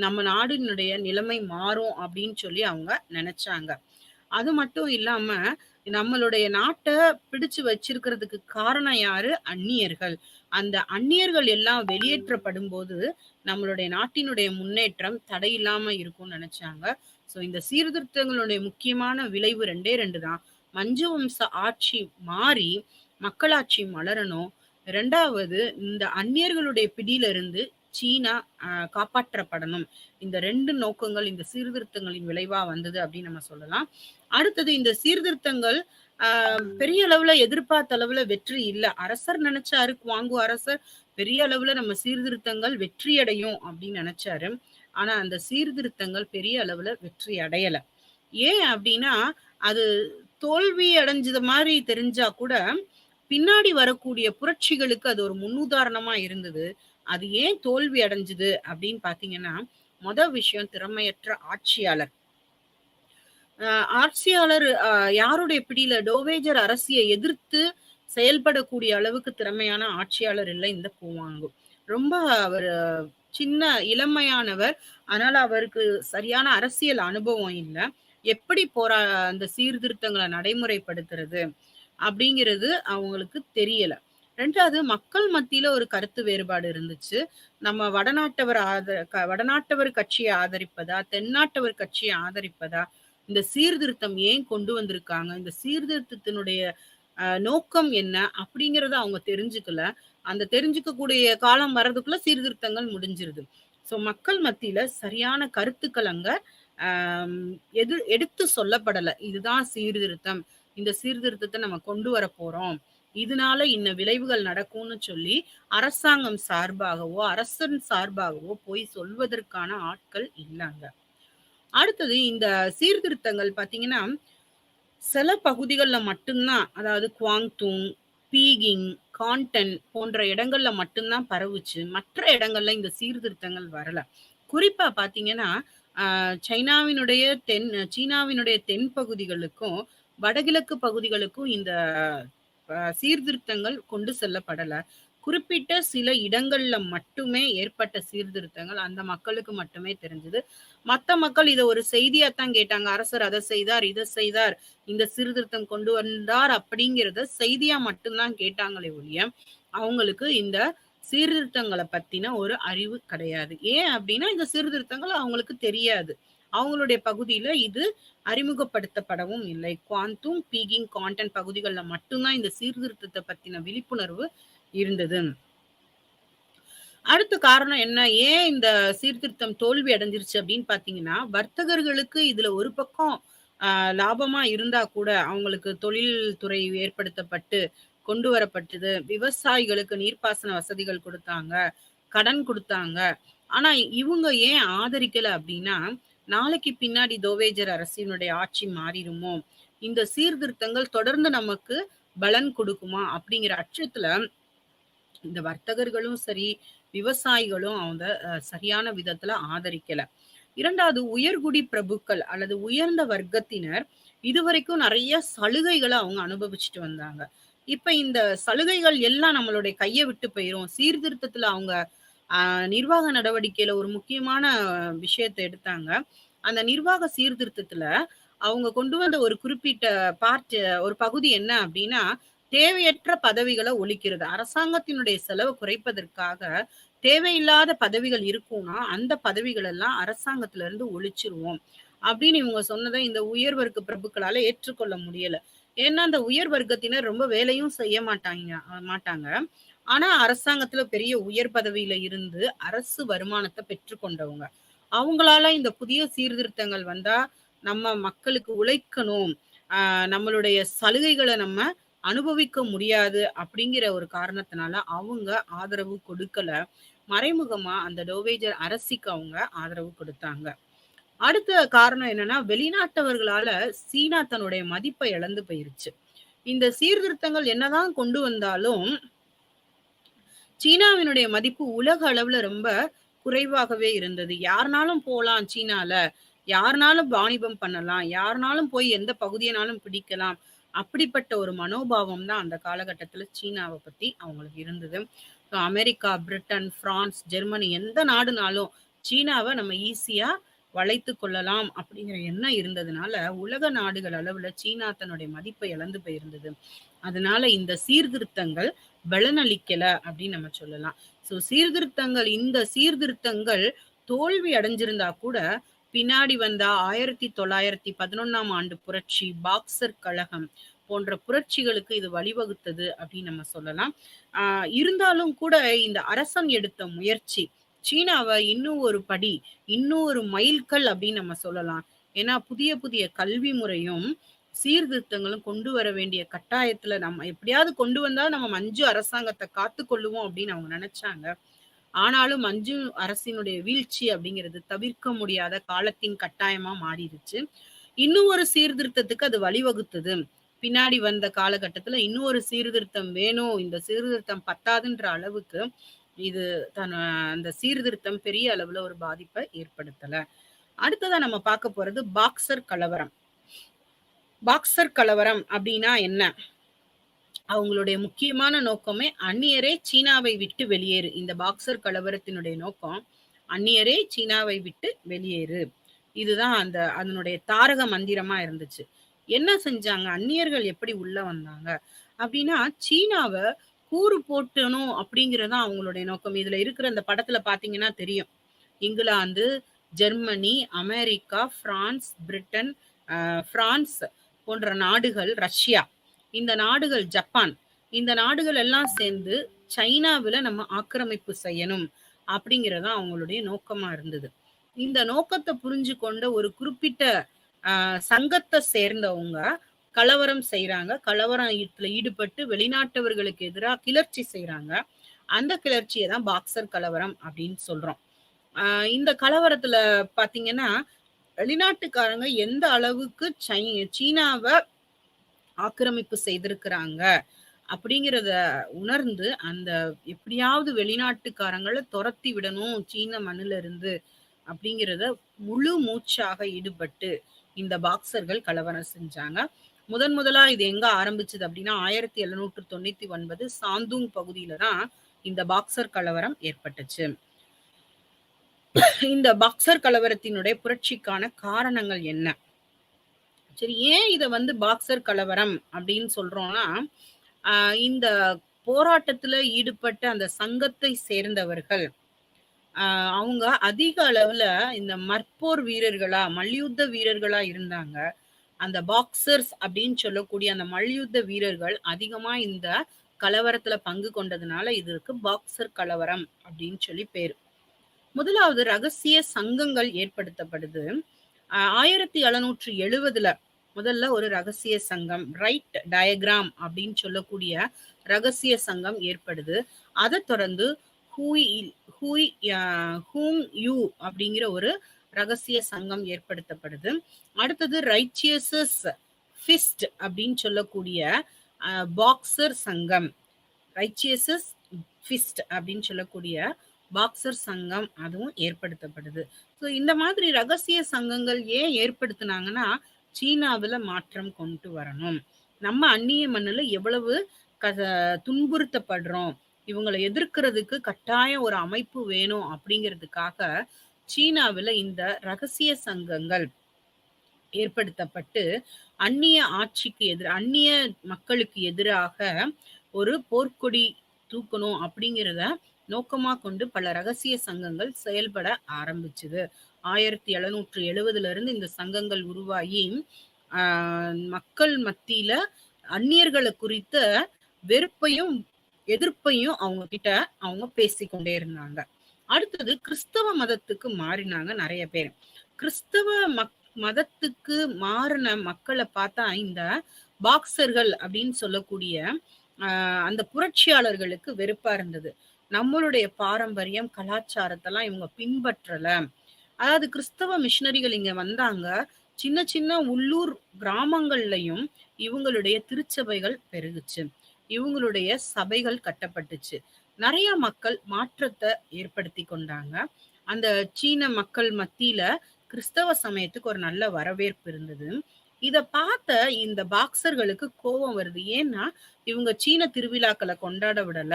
நம்ம நாடினுடைய நிலைமை மாறும் அப்படின்னு சொல்லி அவங்க நினைச்சாங்க. அது மட்டும் இல்லாம நம்மளுடைய நாட்ட பிடிச்சு வச்சிருக்கிறதுக்கு காரணம் யாரு? அந்நியர்கள். அந்த அந்நியர்கள் எல்லாம் வெளியேற்றப்படும் போது நம்மளுடைய நாட்டினுடைய முன்னேற்றம் தடையில்லாம இருக்கும்னு நினைச்சாங்க. சோ இந்த சீர்திருத்தங்களுடைய முக்கியமான விளைவு 2 தான். மஞ்சு வம்ச ஆட்சி மாறி மக்களாட்சி மலரணும். 2வது இந்த அந்நியர்களுடைய பிடியிலிருந்து சீனா காப்பாற்றப்படணும். இந்த 2 நோக்கங்கள் இந்த சீர்திருத்தங்களின் விளைவா வந்தது அப்படின்னு நம்ம சொல்லலாம். அடுத்தது இந்த சீர்திருத்தங்கள் பெரிய அளவுல எதிர்பார்த்த அளவுல வெற்றி இல்ல. அரசர் நினைச்சாரு, குவாங்கு அரசர் பெரிய அளவுல நம்ம சீர்திருத்தங்கள் வெற்றி அடையும் அப்படின்னு நினைச்சாரு. ஆனா அந்த சீர்திருத்தங்கள் பெரிய அளவுல வெற்றி அடையல. ஏன் அப்படின்னா அது தோல்வி அடைஞ்சது மாதிரி தெரிஞ்சா கூட பின்னாடி வரக்கூடிய புரட்சிகளுக்கு அது ஒரு முன்னுதாரணமா இருந்தது. அது ஏன் தோல்வி அடைஞ்சது அப்படின்னு பாத்தீங்கன்னா, விஷயம் திறமையற்ற ஆட்சியாளர். ஆட்சியாளர் யாருடைய பிடியில டோவேஜர் அரசியை எதிர்த்து செயல்படக்கூடிய அளவுக்கு திறமையான ஆட்சியாளர் இல்லை இந்த குவாங்கு. ரொம்ப அவர் சின்ன இளமையானவர். அதனால அவருக்கு சரியான அரசியல் அனுபவம் இல்லை. எப்படி அந்த சீர்திருத்தங்களை நடைமுறைப்படுத்துறது அப்படிங்கிறது அவங்களுக்கு தெரியல. 2வது மக்கள் மத்தியில ஒரு கருத்து வேறுபாடு இருந்துச்சு. நம்ம வடநாட்டவர் கட்சியை ஆதரிப்பதா, தென்னாட்டவர் கட்சியை ஆதரிப்பதா, இந்த சீர்திருத்தம் ஏன் கொண்டு வந்திருக்காங்க, இந்த சீர்திருத்தத்தினுடைய நோக்கம் என்ன அப்படிங்கறத அவங்க தெரிஞ்சுக்கல. அந்த தெரிஞ்சுக்கக்கூடிய காலம் வர்றதுக்குள்ள சீர்திருத்தங்கள் முடிஞ்சிருது. சோ மக்கள் மத்தியில சரியான கருத்துக்கள் அங்க எடுத்து சொல்லப்படல. இதுதான் சீர்திருத்தம், இந்த சீர்திருத்தத்தை நம்ம கொண்டு வர போறோம், இதனால இன்ன விளைவுகள் நடக்கும்னு சொல்லி அரசாங்கம் சார்பாகவோ அரசன் சார்பாகவோ போய் சொல்வதற்கான ஆட்கள் இல்லைங்க. அடுத்தது இந்த சீர்திருத்தங்கள் பாத்தீங்கன்னா சில பகுதிகள்ல மட்டும்தான், அதாவது குவாங்துங், பீகிங், கான்டன் போன்ற இடங்கள்ல மட்டும்தான் பரவுச்சு. மற்ற இடங்கள்ல இந்த சீர்திருத்தங்கள் வரல. குறிப்பா பாத்தீங்கன்னா சீனாவினுடைய தென் பகுதிகளுக்கும் வடகிழக்கு பகுதிகளுக்கும் இந்த சீர்திருத்தங்கள் கொண்டு செல்லப்படல. குறிப்பிட்ட சில இடங்கள்ல மட்டுமே ஏற்பட்ட சீர்திருத்தங்கள் அந்த மக்களுக்கு மட்டுமே தெரிஞ்சது. மத்த மக்கள் இதை ஒரு செய்தியாத்தான் கேட்டாங்க. அரசர் அதை செய்தார், இதை செய்தார், இந்த சீர்திருத்தம் கொண்டு வந்தார் அப்படிங்கிறத செய்தியா மட்டும்தான் கேட்டாங்களே ஒழிய அவங்களுக்கு இந்த சீர்திருத்தங்களை பத்தின ஒரு அறிவு கிடையாது. ஏன் அப்படின்னா இந்த சீர்திருத்தங்கள் அவங்களுக்கு தெரியாது. அவங்களுடைய பகுதியில இது அறிமுகப்படுத்தப்படவும் இல்லை. குவாந்தும், பீகிங், கான்டன் பகுதிகளில் மட்டும்தான் இந்த சீர்திருத்தத்தை பத்தின விழிப்புணர்வு இருந்தது. அடுத்த காரணம் என்ன, ஏன் இந்த சீர்திருத்தம் தோல்வி அடைஞ்சிருச்சு அப்படின்னு பாத்தீங்கன்னா, வர்த்தகர்களுக்கு இதுல ஒரு பக்கம் லாபமா இருந்தா கூட அவங்களுக்கு தொழில் துறை ஏற்படுத்தப்பட்டு கொண்டு வரப்பட்டது. விவசாயிகளுக்கு நீர்ப்பாசன வசதிகள் கொடுத்தாங்க, கடன் கொடுத்தாங்க. ஆனா இவங்க ஏன் ஆதரிக்கல அப்படின்னா, நாளைக்கு பின்னாடி தோவேஜர் அரசினுடைய ஆட்சி மாறிடுமோ, இந்த சீர்திருத்தங்கள் தொடர்ந்து நமக்கு பலன் கொடுக்குமா அப்படிங்கிற அச்சத்துல இந்த வர்த்தகர்களும் சரி, விவசாயிகளும் அவங்க சரியான விதத்துல ஆதரிக்கல. 2வது உயர்குடி பிரபுக்கள் அல்லது உயர்ந்த வர்க்கத்தினர் இதுவரைக்கும் நிறைய சலுகைகளை அவங்க அனுபவிச்சுட்டு வந்தாங்க. இப்ப இந்த சலுகைகள் எல்லாம் நம்மளுடைய கையை விட்டு போயிரும். சீர்திருத்தத்துல அவங்க நிர்வாக நடவடிக்கையில ஒரு முக்கியமான விஷயத்தை எடுத்தாங்க. அந்த நிர்வாக சீர்திருத்தத்துல அவங்க கொண்டு வந்த ஒரு குறிப்பிட்ட ஒரு பகுதி என்ன அப்படின்னா, தேவையற்ற பதவிகளை ஒழிக்கிறது. அரசாங்கத்தினுடைய செலவு குறைப்பதற்காக தேவையில்லாத பதவிகள் இருக்கும்னா அந்த பதவிகள் எல்லாம் அரசாங்கத்துல இருந்து ஒழிச்சிருவோம் அப்படின்னு இவங்க சொன்னதை இந்த உயர் வர்க்க பிரபுக்களால ஏற்றுக்கொள்ள முடியல. ஏன்னா அந்த உயர் வர்க்கத்தினர் ரொம்ப வேலையும் செய்ய மாட்டாங்க. ஆனா அரசாங்கத்துல பெரிய உயர் பதவியில இருந்து அரசு வருமானத்தை பெற்றுக்கொண்டவங்க. அவங்களால இந்த புதிய சீர்திருத்தங்கள் வந்தா நம்ம மக்களுக்கு உழைக்கணும், நம்மளுடைய சலுகைகளை நம்ம அனுபவிக்க முடியாது அப்படிங்கிற ஒரு காரணத்தினால அவங்க ஆதரவு கொடுக்கல. மறைமுகமா அந்த டோவேஜர் அரசிக்கு அவங்க ஆதரவு கொடுத்தாங்க. அடுத்த காரணம் என்னன்னா, வெளிநாட்டவர்களால சீனா தன்னுடைய மதிப்பை இழந்து போயிருச்சு. இந்த சீர்திருத்தங்கள் என்னதான் கொண்டு வந்தாலும் சீனாவினுடைய மதிப்பு உலக அளவுல ரொம்ப குறைவாகவே இருந்தது. யாருனாலும் போலாம் சீனால, யாருனாலும் வாணிபம் பண்ணலாம், யாருனாலும் போய் எந்த பகுதியினாலும் பிடிக்கலாம் அப்படிப்பட்ட ஒரு மனோபாவம் தான் அந்த காலகட்டத்துல சீனாவ பத்தி அவங்களுக்கு இருந்தது. அமெரிக்கா, பிரிட்டன், பிரான்ஸ், ஜெர்மனி எந்த நாடுனாலும் சீனாவ நம்ம ஈஸியா வளைத்துக் கொள்ளலாம் அப்படிங்கிற எண்ணம் இருந்ததுனால, உலக நாடுகள் அளவுல சீனா தன்னுடைய மதிப்பை இழந்து போயிருந்தது. அதனால இந்த சீர்திருத்தங்கள் பலனளிக்கல அப்படின்னு நம்ம சொல்லலாம். இந்த சீர்திருத்தங்கள் தோல்வி அடைஞ்சிருந்தா கூட, பின்னாடி வந்த 1911ஆம் ஆண்டு புரட்சி, பாக்சர் கழகம் போன்ற புரட்சிகளுக்கு இது வழிவகுத்தது அப்படின்னு நம்ம சொல்லலாம். இருந்தாலும் கூட இந்த அரசன் எடுத்த முயற்சி சீனாவ இன்னும் ஒரு படி, இன்னும் ஒரு மைல்கல் அப்படின்னு நம்ம சொல்லலாம். ஏன்னா புதிய புதிய கல்வி முறையும் சீர்திருத்தங்களும் கொண்டு வர வேண்டிய கட்டாயத்துல நம்ம எப்படியாவது கொண்டு வந்தா நம்ம மஞ்சு அரசாங்கத்தை காத்து கொள்ளுவோம் அப்படின்னு அவங்க நினைச்சாங்க. ஆனாலும் மஞ்சு அரசினுடைய வீழ்ச்சி அப்படிங்கிறது தவிர்க்க முடியாத காலத்தின் கட்டாயமா மாறிடுச்சு. இன்னும் ஒரு சீர்திருத்தத்துக்கு அது வழிவகுத்தது. பின்னாடி வந்த காலகட்டத்துல இன்னும் ஒரு சீர்திருத்தம் வேணும், இந்த சீர்திருத்தம் பத்தாதுன்ற அளவுக்கு இது அந்த சீர்திருத்தம் பெரிய அளவுல ஒரு பாதிப்பை ஏற்படுத்தல. அடுத்ததா நம்ம பார்க்க போறது பாக்சர் கலவரம். பாக்சர் கலவரம் அப்படின்னா என்ன? அவங்களுடைய முக்கியமான நோக்கமே அந்நியரே சீனாவை விட்டு வெளியேறு. இந்த பாக்சர் கலவரத்தினுடைய நோக்கம் அந்நியரே சீனாவை விட்டு வெளியேறு. இதுதான் அதனுடைய தாரக மந்திரமா இருந்துச்சு. என்ன செஞ்சாங்க? அந்நியர்கள் எப்படி உள்ள வந்தாங்க அப்படின்னா, சீனாவ கூறு போட்டணும் அப்படிங்கிறது அவங்களுடைய நோக்கம். இதுல இருக்கிற அந்த படத்துல பாத்தீங்கன்னா தெரியும். England, Germany, America, France, Britain, France போன்ற நாடுகள், ரஷ்யா, இந்த நாடுகள், ஜப்பான், இந்த நாடுகள் எல்லாம் சேர்ந்து சைனாவில நம்ம ஆக்கிரமிப்பு செய்யணும் அப்படிங்கிறது அவங்களுடைய நோக்கமா இருந்தது. இந்த நோக்கத்தை புரிஞ்சு கொண்ட ஒரு குறிப்பிட்ட சங்கத்தை சேர்ந்தவங்க கலவரம் செய்யறாங்க. கலவரத்துல ஈடுபட்டு வெளிநாட்டவர்களுக்கு எதிராக கிளர்ச்சி செய்யறாங்க. அந்த கிளர்ச்சியை தான் பாக்சர் கலவரம் அப்படின்னு சொல்றோம். இந்த கலவரத்துல பாத்தீங்கன்னா வெளிநாட்டுக்காரங்க எந்த அளவுக்கு சீனாவை ஆக்கிரமிப்பு செய்திருக்கிறாங்க அப்படிங்கிறத உணர்ந்து அந்த எப்படியாவது வெளிநாட்டுக்காரங்களை துரத்தி விடணும் சீன மண்ணில இருந்து அப்படிங்கிறத முழு மூச்சாக ஈடுபட்டு இந்த பாக்சர்கள் கலவரம் செஞ்சாங்க. முதலா இது எங்க ஆரம்பிச்சது அப்படின்னா 1799 சாந்தூங் பகுதியில தான் இந்த பாக்சர் கலவரம் ஏற்பட்டுச்சு. இந்த பாக்சர் கலவரத்தினுடைய புரட்சிக்கான காரணங்கள் என்ன? சரி, ஏன் இத பாக்சர் கலவரம் அப்படின்னு சொல்றோம்னா, இந்த போராட்டத்துல ஈடுபட்ட அந்த சங்கத்தை சேர்ந்தவர்கள் அவங்க அதிக அளவுல இந்த மற்போர் வீரர்களா, மல்யுத்த வீரர்களா இருந்தாங்க. அந்த பாக்சர்ஸ் அப்படின்னு சொல்லக்கூடிய அந்த மல்யுத்த வீரர்கள் அதிகமா இந்த கலவரத்துல பங்கு கொண்டதுனால இதற்கு பாக்சர் கலவரம் அப்படின்னு சொல்லி பேரு. முதலாவது ரகசிய சங்கங்கள் ஏற்படுத்தப்படுது. 1770 முதல்ல ஒரு ரகசிய சங்கம், ரைட் டயக்ராம் அப்படின்னு சொல்லக்கூடிய ரகசிய சங்கம் ஏற்படுது. அதை தொடர்ந்து ஹூங் யூ அப்படிங்கிற ஒரு ரகசிய சங்கம் ஏற்படுத்தப்படுது. அடுத்தது ரைச்சியசஸ் ஃபிஸ்ட் அப்படின்னு சொல்லக்கூடிய பாக்சர் சங்கம், ரைச்சியசஸ் ஃபிஸ்ட் அப்படின்னு சொல்லக்கூடிய பாக்சர் சங்கம் அதுவும் ஏற்படுத்தப்படுது. ஸோ இந்த மாதிரி ரகசிய சங்கங்கள் ஏன் ஏற்படுத்தினாங்கன்னா, சீனாவில் மாற்றம் கொண்டு வரணும், நம்ம அந்நிய மண்ணில் எவ்வளவு துன்புறுத்தப்படுறோம், இவங்களை எதிர்க்கிறதுக்கு கட்டாயம் ஒரு அமைப்பு வேணும் அப்படிங்கிறதுக்காக சீனாவில் இந்த ரகசிய சங்கங்கள் ஏற்படுத்தப்பட்டு அந்நிய ஆட்சிக்கு அந்நிய மக்களுக்கு எதிராக ஒரு போர்க்கொடி தூக்கணும் அப்படிங்கிறத நோக்கமா கொண்டு பல ரகசிய சங்கங்கள் செயல்பட ஆரம்பிச்சுது. 1770 இருந்து இந்த சங்கங்கள் உருவாகி மக்கள் மத்தியில அந்நியர்களை குறித்த வெறுப்பையும் எதிர்ப்பையும் அவங்க கிட்ட அவங்க பேசிக்கொண்டே இருந்தாங்க. அடுத்தது கிறிஸ்தவ மதத்துக்கு மாறினாங்க நிறைய பேர். கிறிஸ்தவ மதத்துக்கு மாறின மக்களை பார்த்தா இந்த பாக்சர்கள் அப்படின்னு சொல்லக்கூடிய அந்த புரட்சியாளர்களுக்கு வெறுப்பா இருந்தது. நம்மளுடைய பாரம்பரியம் கலாச்சாரத்தெல்லாம் இவங்க பின்பற்றல. அதாவது கிறிஸ்தவ மிஷினரிகள் இங்க வந்தாங்க, சின்ன சின்ன உள்ளூர் கிராமங்கள்லயும் இவங்களுடைய திருச்சபைகள் பெருகுச்சு, இவங்களுடைய சபைகள் கட்டப்பட்டுச்சு, நிறைய மக்கள் மாற்றத்தை ஏற்படுத்தி கொண்டாங்க. அந்த சீன மக்கள் மத்தியில கிறிஸ்தவ சமயத்துக்கு ஒரு நல்ல வரவேற்பு இருந்தது. இத பார்த்த இந்த பாக்ஸர்களுக்கு கோவம் வருது. ஏன்னா, இவங்க சீன திருவிழாக்கள கொண்டாட விடல.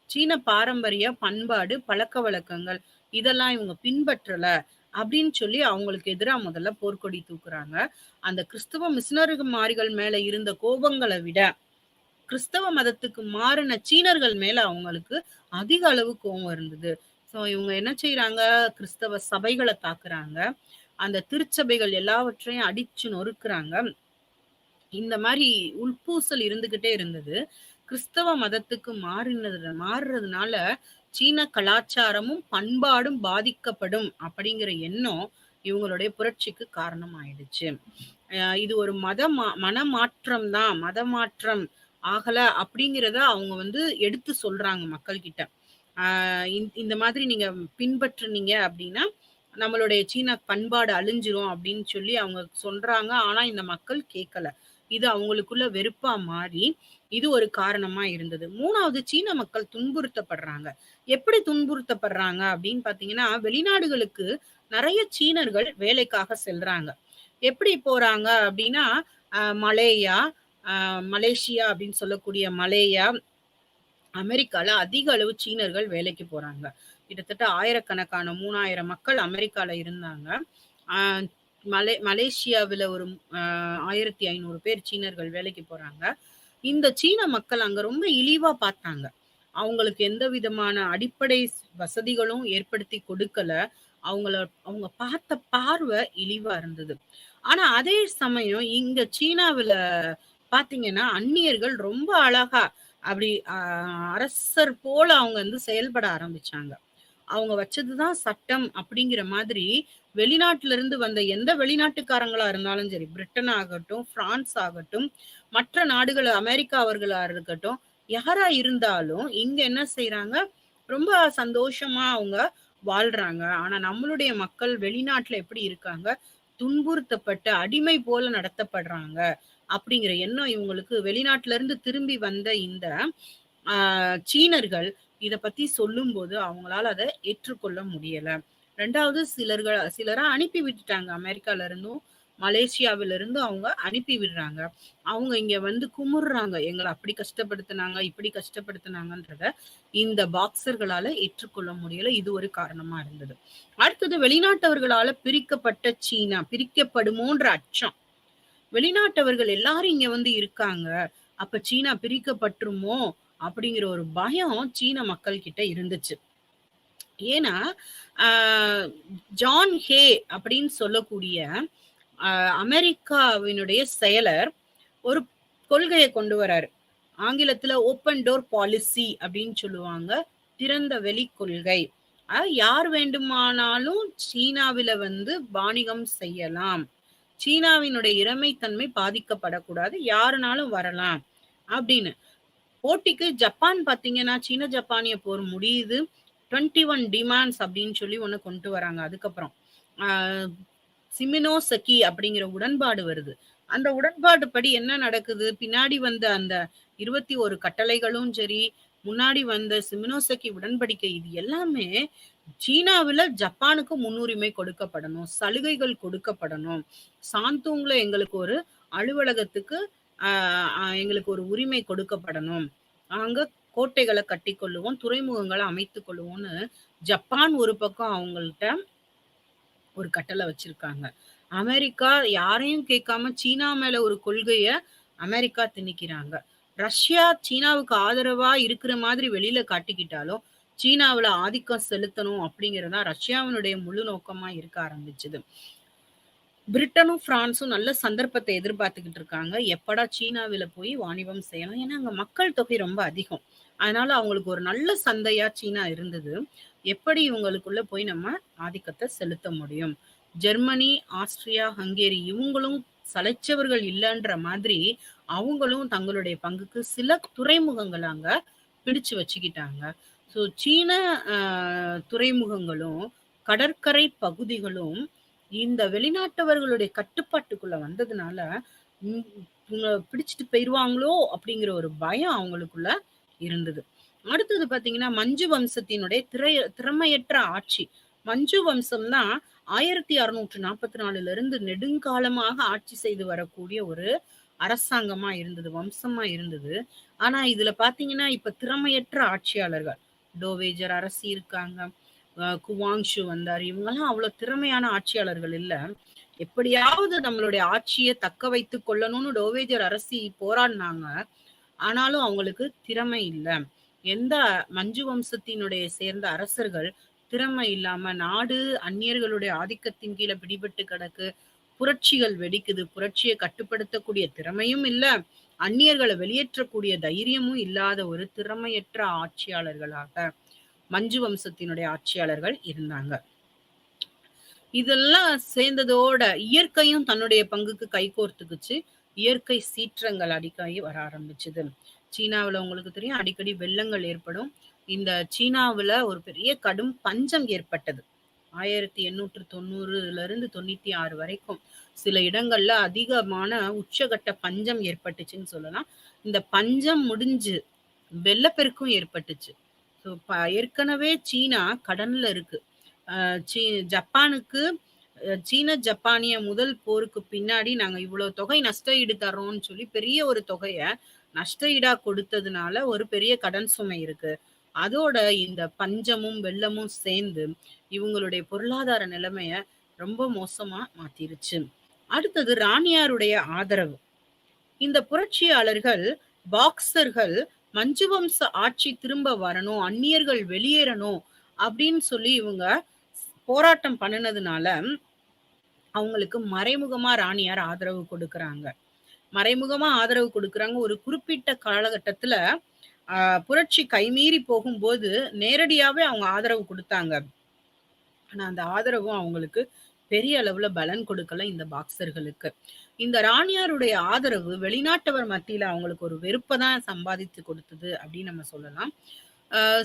சீன பாரம்பரிய, பண்பாடு, பழக்கவழக்கங்கள் இதெல்லாம் இவங்க பின்பற்றல. அப்படின்னு சொல்லி அவங்களுக்கு எதிரா முதல்ல போர்க்கொடி தூக்குறாங்க. அந்த கிறிஸ்தவ மிஷனரிமார்கள் மேல இருந்த கோபங்கள விட, கிறிஸ்தவ மதத்துக்கு மாறுன சீனர்கள் மேல அவங்களுக்கு அதிக அளவு கோவம் இருந்தது. ஸோ இவங்க என்ன செய்றாங்க, கிறிஸ்தவ சபைகள தாக்குறாங்க. அந்த திருச்சபைகள் எல்லாவற்றையும் அடிச்சு நொறுக்குறாங்க. இந்த மாரி உட்பூசல் இருந்துகிட்டே இருந்தது. கிறிஸ்தவ மதத்துக்கு மாறுறதுனால சீன கலாச்சாரமும், பண்பாடும் பாதிக்கப்படும் அப்படிங்கிற எண்ணம் இவங்களுடைய புரட்சிக்கு காரணம் ஆயிடுச்சு. இது ஒரு மனமாற்றம் தான். மதமாற்றம் ஆகல அப்படிங்கிறத அவங்க வந்து எடுத்து சொல்றாங்க மக்கள்கிட்ட. ஆ இந்த மாதிரி நீங்க பின்பற்றுனீங்க அப்படின்னா, நம்மளுடைய சீன பண்பாடு அழிஞ்சிரும் அப்படின்னு சொல்லி அவங்க சொல்றாங்க. ஆனா இந்த மக்கள் கேட்கல. இது அவங்களுக்குள்ள வெறுப்பா மாறி, இது ஒரு காரணமா இருந்தது. 3வது சீன மக்கள் துன்புறுத்தப்படுறாங்க. எப்படி துன்புறுத்தப்படுறாங்க அப்படின்னு பார்த்தீங்கன்னா, வெளிநாடுகளுக்கு நெறைய சீனர்கள் வேலைக்காக செல்றாங்க. எப்படி போறாங்க அப்படின்னா, மலேயா, மலேசியா அப்படின்னு சொல்லக்கூடிய மலேயா, அமெரிக்கால அதிக அளவு சீனர்கள் வேலைக்கு போறாங்க. கிட்டத்தட்ட ஆயிரக்கணக்கான 3000 மக்கள் அமெரிக்கால இருந்தாங்க. ஆ மலேசியாவில ஒரு 1500 பேர் சீனர்கள் வேலைக்கு போறாங்க. இந்த சீன மக்கள் அங்க ரொம்ப இழிவா பார்த்தாங்க. அவங்களுக்கு எந்த விதமான அடிப்படை வசதிகளும் ஏற்படுத்தி கொடுக்கல. அவங்கள அவங்க பார்த்த பார்வை இழிவா இருந்தது. ஆனா அதே சமயம் இங்க சீனாவுல பார்த்தீங்கன்னா, அந்நியர்கள் ரொம்ப அழகா அப்படி அரசர் போல அவங்க வந்து செயல்பட ஆரம்பிச்சாங்க. அவங்க வச்சதுதான் சட்டம் அப்படிங்கிற மாதிரி வெளிநாட்டுல இருந்து வந்த எந்த வெளிநாட்டுக்காரங்களா இருந்தாலும் சரி, பிரிட்டன் ஆகட்டும், பிரான்ஸ் ஆகட்டும், மற்ற நாடுகள் அமெரிக்காவர்களா இருக்கட்டும், யாரா இருந்தாலும் இங்க என்ன செய்றாங்க, ரொம்ப சந்தோஷமா அவங்க வாழ்றாங்க. ஆனா நம்மளுடைய மக்கள் வெளிநாட்டுல எப்படி இருக்காங்க, துன்புறுத்தப்பட்டு அடிமை போல நடத்தப்படுறாங்க. அப்படிங்கிற எண்ணம் இவங்களுக்கு வெளிநாட்டுல இருந்து திரும்பி வந்த இந்த சீனர்கள் இத பத்தி சொல்லும்போது அவங்களால அத ஏற்றுக்கொள்ள முடியல. 2வது சிலர அனுப்பி விட்டுட்டாங்க. அமெரிக்கால இருந்தும், மலேசியாவில இருந்தும் அவங்க அனுப்பி விடுறாங்க. அவங்க இங்க வந்து குமுறுறாங்க. எங்கள அப்படி கஷ்டப்படுத்துனாங்க, இப்படி கஷ்டப்படுத்துனாங்கன்றத இந்த பாக்ஸர்களால ஏற்றுக்கொள்ள முடியல. இது ஒரு காரணமா இருந்தது. அடுத்தது வெளிநாட்டவர்களால பிரிக்கப்பட்ட சீனா, பிரிக்கப்படுமோன்ற அச்சம். வெளிநாட்டவர்கள் எல்லாரும் இங்க வந்து இருக்காங்க. அப்ப சீனா பிரிக்கப்பட்டுருமோ? அப்படிங்கிற ஒரு பயம் சீன மக்கள் கிட்ட இருந்துச்சு. ஏன்னா, ஆ ஜான் ஹே அப்படின்னு சொல்லக்கூடிய அமெரிக்காவினுடைய செயலர் ஒரு கொள்கைய கொண்டு வராரு. ஆங்கிலத்துல ஓப்பன் டோர் பாலிசி அப்படின்னு சொல்லுவாங்க. திறந்த வெளி கொள்கை. யார் வேண்டுமானாலும் சீனாவில வந்து வாணிகம் செய்யலாம். சீனாவினுடைய இறைமைத்தன்மை பாதிக்கப்படக்கூடாது. யாருனாலும் வரலாம் அப்படின்னு. போட்டிக்கு ஜப்பான் பார்த்தீங்கன்னா, சீன ஜப்பானிய போர் முடியுது. 21 டிமாண்ட்ஸ் அப்படின்னு சொல்லி ஒண்ணு கொண்டு வராங்க. அதுக்கப்புறம். ஆ சிமினோசகி அப்படிங்கிற உடன்பாடு வருது. அந்த உடன்பாடு படி என்ன நடக்குது? பின்னாடி வந்த அந்த 21 கட்டளைகளும் சரி, முன்னாடி வந்த சிமினோசகி உடன்படிக்கை இது எல்லாமே சீனாவில ஜப்பானுக்கு முன்னுரிமை கொடுக்கப்படணும். சலுகைகள் கொடுக்கப்படணும். சாந்தூங்ல எங்களுக்கு ஒரு அலுவலகத்துக்கு அ அ எங்களுக்கு ஒரு உரிமை கொடுக்கப்படணும். நாங்க கோட்டைகள கட்டிக்கொள்ளுவோம், துறைமுகங்கள அமைத்துக் கொள்ளுவோம்னு ஜப்பான் ஒரு பக்கம் அவங்கள்ட்ட ஒரு கட்டளை வச்சிருக்காங்க. அமெரிக்கா யாரையும் கேட்காம சீனா மேல ஒரு கொள்கைய அமெரிக்கா திணிக்கிறாங்க. ரஷ்யா சீனாவுக்கு ஆதரவா இருக்கிற மாதிரி வெளியில காட்டிக்கிட்டாலும், சீனாவுல ஆதிக்கம் செலுத்தணும் அப்படிங்கிறது தான் ரஷ்யாவினுடைய முழு நோக்கமா இருக்க ஆரம்பிச்சது. பிரிட்டனும், பிரான்ஸும் நல்ல சந்தர்ப்பத்தை எதிர்பார்த்துக்கிட்டு இருக்காங்க. எப்படா சீனாவில போய் வாணிபம் செய்யலாம். ஏன்னா, அங்க மக்கள் தொகை ரொம்ப அதிகம். அதனால அவங்களுக்கு ஒரு நல்ல சந்தையா சீனா இருந்தது. எப்படி இவங்களுக்குள்ள போய் நம்ம ஆதிக்கத்த செலுத்த முடியும்? ஜெர்மனி, ஆஸ்திரியா, ஹங்கேரி இவங்களும் சளைச்சவர்கள் இல்லன்ற மாதிரி, அவங்களும் தங்களுடைய பங்குக்கு சில துறைமுகங்கள அங்க பிடிச்சு வச்சுக்கிட்டாங்க. ஸோ சீன அ துறைமுகங்களும், கடற்கரை பகுதிகளும் இந்த வெளிநாட்டவர்களுடைய கட்டுப்பாட்டுக்குள்ள வந்ததுனால, ம் பிடிச்சுட்டு போயிருவாங்களோ! அப்படிங்கிற ஒரு பயம் அவங்களுக்குள்ள இருந்தது. அடுத்தது பார்த்தீங்கன்னா, மஞ்சு வம்சத்தினுடைய திறமையற்ற ஆட்சி. மஞ்சு வம்சம் தான் 1644 இருந்து நெடுங்காலமாக ஆட்சி செய்து வரக்கூடிய ஒரு அரசாங்கமா இருந்தது, வம்சமா இருந்தது. ஆனா இதுல பார்த்தீங்கன்னா, இப்ப திறமையற்ற ஆட்சியாளர்கள். டோவேஜர் அரசி இருக்காங்க. குவாங்ஷு வந்தாரு. இவங்கலாம் அவ்வளோ திறமையான ஆட்சியாளர்கள் இல்ல. எப்படியாவது நம்மளுடைய ஆட்சிய தக்க வைத்துக் கொள்ளணும்னு டோவேஜர் அரசி போராடுனாங்க. ஆனாலும் அவங்களுக்கு திறமை இல்ல. எந்த மஞ்சு வம்சத்தினுடைய சேர்ந்த அரசர்கள் திறமை இல்லாம நாடு அந்நியர்களுடைய ஆதிக்கத்தின் கீழ பிடிபட்டு கிடக்கு. புரட்சிகள் வெடிக்குது. புரட்சிய கட்டுப்படுத்தக்கூடிய திறமையும் இல்ல. அந்நியர்கள வெளியேற்றக்கூடிய தைரியமும் இல்லாத ஒரு திறமையற்ற ஆட்சியாளர்களாக மஞ்சு வம்சத்தினுடைய ஆட்சியாளர்கள் இருந்தாங்க. இதெல்லாம் சேர்ந்ததோட இயற்கையும் தன்னுடைய பங்குக்கு கைகோர்த்துக்குச்சு. இயற்கை சீற்றங்கள் அடிக்கடி வர ஆரம்பிச்சது. சீனாவுல உங்களுக்கு தெரியும் அடிக்கடி வெள்ளங்கள் ஏற்படும். இந்த சீனாவுல ஒரு பெரிய கடும் பஞ்சம் ஏற்பட்டது. 1890ல இருந்து 96 வரைக்கும் சில இடங்கள்ல அதிகமான உச்சகட்ட பஞ்சம் ஏற்பட்டுச்சுன்னு சொல்லலாம். இந்த பஞ்சம் முடிஞ்சு வெள்ளப்பெருக்கும் ஏற்பட்டுச்சு. ஸோ ஏற்கனவே சீனா கடன்ல இருக்கு. அ சீ ஜப்பானுக்கு சீன ஜப்பானிய முதல் போருக்கு பின்னாடி நாங்க இவ்வளோ தொகை நஷ்ட ஈடு தர்றோம்னு சொல்லி பெரிய ஒரு தொகைய நஷ்ட ஈடா கொடுத்ததுனால ஒரு பெரிய கடன் சுமை இருக்கு. அதோட இந்த பஞ்சமும், வெள்ளமும் சேர்ந்து இவங்களுடைய பொருளாதார நிலைமைய ரொம்ப மோசமா மாத்திருச்சு. அடுத்தது ராணியாருடைய ஆதரவு. இந்த புரட்சியாளர்கள், பாக்சர்கள் மஞ்சு வம்ச ஆட்சி திரும்ப வரணும், அந்நியர்கள் வெளியேறணும் அப்படின்னு சொல்லி இவங்க போராட்டம் பண்ணுனதுனால, அவங்களுக்கு மறைமுகமா ராணியார் ஆதரவு கொடுக்குறாங்க. மறைமுகமா ஆதரவு கொடுக்குறாங்க. ஒரு குறிப்பிட்ட காலகட்டத்துல அ புரட்சி கைமீறி போகும்போது, நேரடியாவே அவங்க ஆதரவு குடுத்தாங்க. ஆனா, அந்த ஆதரவும் அவங்களுக்கு பெரிய அளவுல பலன் கொடுக்கல இந்த பாக்சர்களுக்கு. இந்த ராணியாருடைய ஆதரவு வெளிநாட்டவர் மத்தியில அவங்களுக்கு ஒரு வெறுப்ப தான் சம்பாதித்து கொடுத்தது அப்படின்னு நம்ம சொல்லலாம்.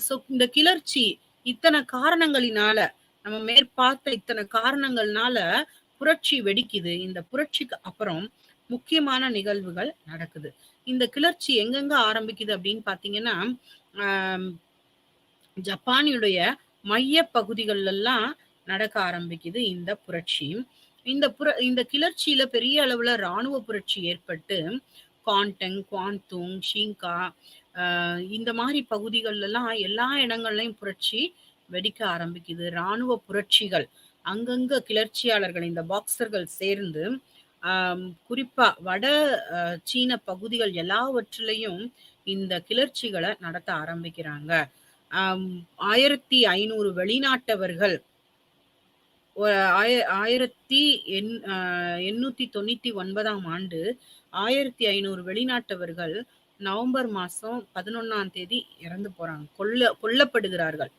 ஸோ இந்த கிளர்ச்சி இத்தன காரணங்களினால, நம்ம மேற்பார்த்த இத்தன காரணங்கள்னால புரட்சி வெடிக்குது. இந்த புரட்சிக்கு அப்புறம் முக்கியமான நிகழ்வுகள் நடக்குது. இந்த கிளர்ச்சி எங்கெங்க ஆரம்பிக்குது அப்படின்னு பார்த்தீங்கன்னா, அ ஜப்பானுடைய மைய பகுதிகள்லாம் நடக்க ஆரம்பிக்குது இந்த புரட்சி. இந்த கிளர்ச்சியில பெரிய அளவுல ராணுவ புரட்சி ஏற்பட்டு, குவாண்டங், குவாந்துங், ஷிங்கா இந்த மாரி பகுதிகள்லாம் எல்லா இடங்கள்லயும் புரட்சி வெடிக்க ஆரம்பிக்குது. ராணுவ புரட்சிகள் அங்கங்க கிளர்ச்சியாளர்கள் இந்த பாக்சர்கள் சேர்ந்து, குறிப்பா வட சீன பகுதிகள் எல்லாவற்றிலயும் இந்த கிளர்ச்சிகள நடத்த ஆரம்பிக்கிறாங்க. 1500 வெளிநாட்டவர்கள் ஒ ஆய 1899ஆம் ஆண்டு 1500 வெளிநாட்டவர்கள் நவம்பர் மாசம் 11ஆம் தேதி இறந்து போறாங்க. கொல்லப்படுகிறார்கள்.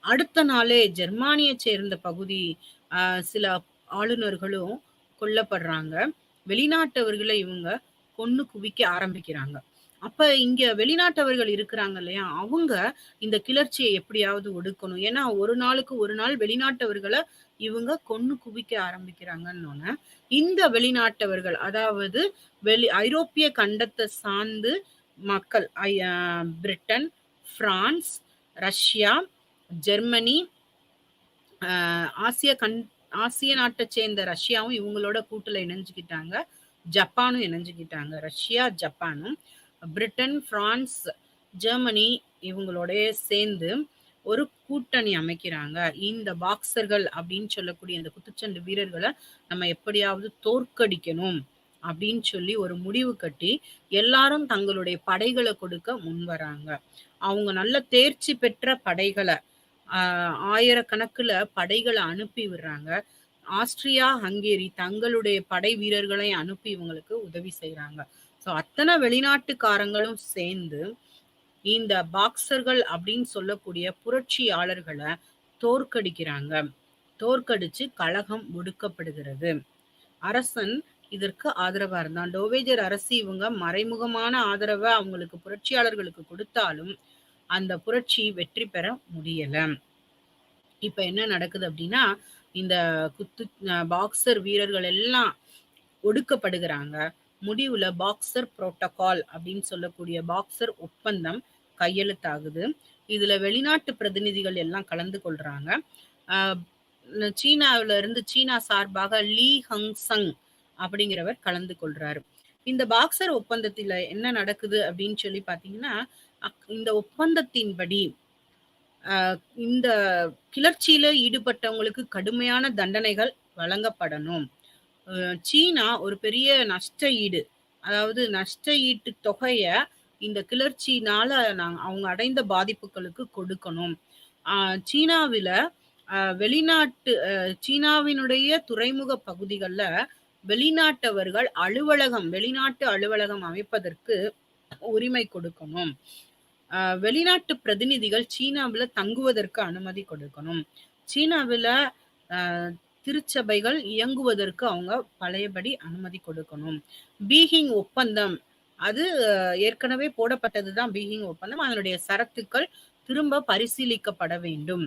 அடுத்த நாளே ஜெர்மானியைச் சேர்ந்த பகுதி சில ஆளுநர்களும் கொல்லப்படுறாங்க. வெளிநாட்டவர்கள இவங்க கொன்னு குவிக்க ஆரம்பிக்கிறாங்க. அப்ப இங்க வெளிநாட்டவர்கள் இருக்கிறாங்க இல்லையா? அவங்க இந்த கிளர்ச்சிய எப்படியாவது ஒடுக்கணும். ஏன்னா, ஒரு நாளுக்கு ஒரு நாள் வெளிநாட்டவர்கள இவங்க கொன்னு குவிக்க ஆரம்பிக்கிறாங்கன்னோன, இந்த வெளிநாட்டவர்கள் அதாவது ஐரோப்பிய கண்டத்த சார்ந்து மக்கள் பிரிட்டன், பிரான்ஸ், ரஷ்யா, ஜெர்மனி, அ ஆசிய நாட்டச் சேர்ந்த ரஷ்யாவும் இவங்களோட கூட்டுல இணைஞ்சுக்கிட்டாங்க. ஜப்பானும் இணைஞ்சுக்கிட்டாங்க. ரஷ்யா, ஜப்பானும், பிரிட்டன், பிரான்ஸ், ஜெர்மனி இவங்களோடயே சேர்ந்து ஒரு கூட்டணி அமைக்கிறாங்க. இந்த பாக்சர்கள் அப்படின்னு சொல்லக்கூடிய இந்த குத்துச்சண்டை வீரர்கள நம்ம எப்படியாவது தோற்கடிக்கணும் அப்படின்னு சொல்லி ஒரு முடிவு கட்டி, எல்லாரும் தங்களுடைய படைகள கொடுக்க முன்வராங்க. அவங்க நல்ல தேர்ச்சி பெற்ற படைகள ஆயிரக்கணக்குல படைகள அனுப்பி விடுறாங்க. ஆஸ்திரியா, ஹங்கேரி தங்களுடைய படை வீரர்களை அனுப்பி இவங்களுக்கு உதவி செய்றாங்க. ஸோ அத்தன வெளிநாட்டுக்காரங்களும் சேர்ந்து இந்த பாக்சர்கள் அப்படின்னு சொல்லக்கூடிய புரட்சியாளர்கள தோற்கடிக்கிறாங்க. தோற்கடிச்சு கழகம் ஒடுக்கப்படுகிறது. அரசன் இதற்கு ஆதரவா இருந்தான். டோவேஜர் அரசி இவங்க மறைமுகமான ஆதரவ அவங்களுக்கு புரட்சியாளர்களுக்கு கொடுத்தாலும், அந்த புரட்சி வெற்றி பெற முடியல. இப்ப என்ன நடக்குது அப்படின்னா, இந்த பாக்சர் வீரர்கள் எல்லாம் ஒடுக்கப்படுகிறாங்க. முடிவுல பாக்சர் புரோட்டோகால் அப்படின்னு சொல்லக்கூடிய பாக்சர் ஒப்பந்தம் கையெழுத்தாகுது. இதுல வெளிநாட்டு பிரதிநிதிகள் எல்லாம் கலந்து கொள்றாங்க. சீனாவில இருந்து சீனா சார்பாக லீ ஹங்சங் அப்படிங்கிறவர் கலந்து கொள்றாரு. இந்த பாக்சர் ஒப்பந்தத்தில என்ன நடக்குது அப்படின்னு சொல்லி பார்த்தீங்கன்னா, இந்த ஒப்பந்தத்தின்படி அ இந்த கிளர்ச்சியில ஈடுபட்டவங்களுக்கு கடுமையான தண்டனைகள் வழங்கப்படணும். அ சீனா ஒரு பெரிய நஷ்ட ஈடு, அதாவது நஷ்ட ஈட்டு தொகைய இந்த கிளர்ச்சியினால அவங்க அடைந்த பாதிப்புகளுக்கு கொடுக்கணும். அ சீனாவில வெளிநாட்டு சீனாவினுடைய துறைமுக பகுதிகள்ல வெளிநாட்டவர்கள் வெளிநாட்டு அலுவலகம் அமைப்பதற்கு உரிமை கொடுக்கணும். வெளிநாட்டு பிரதிநிதிகள் சீனாவுல தங்குவதற்கு அனுமதி கொடுக்கணும். சீனாவுல அ திருச்சபைகள் இயங்குவதற்கு அவங்க பழையபடி அனுமதி கொடுக்கணும். பீஹிங் ஒப்பந்தம் அது ஏற்கனவே போடப்பட்டது தான் பீஹிங் ஒப்பந்தம். அதனுடைய சரத்துக்கள் திரும்ப பரிசீலிக்கப்பட வேண்டும்.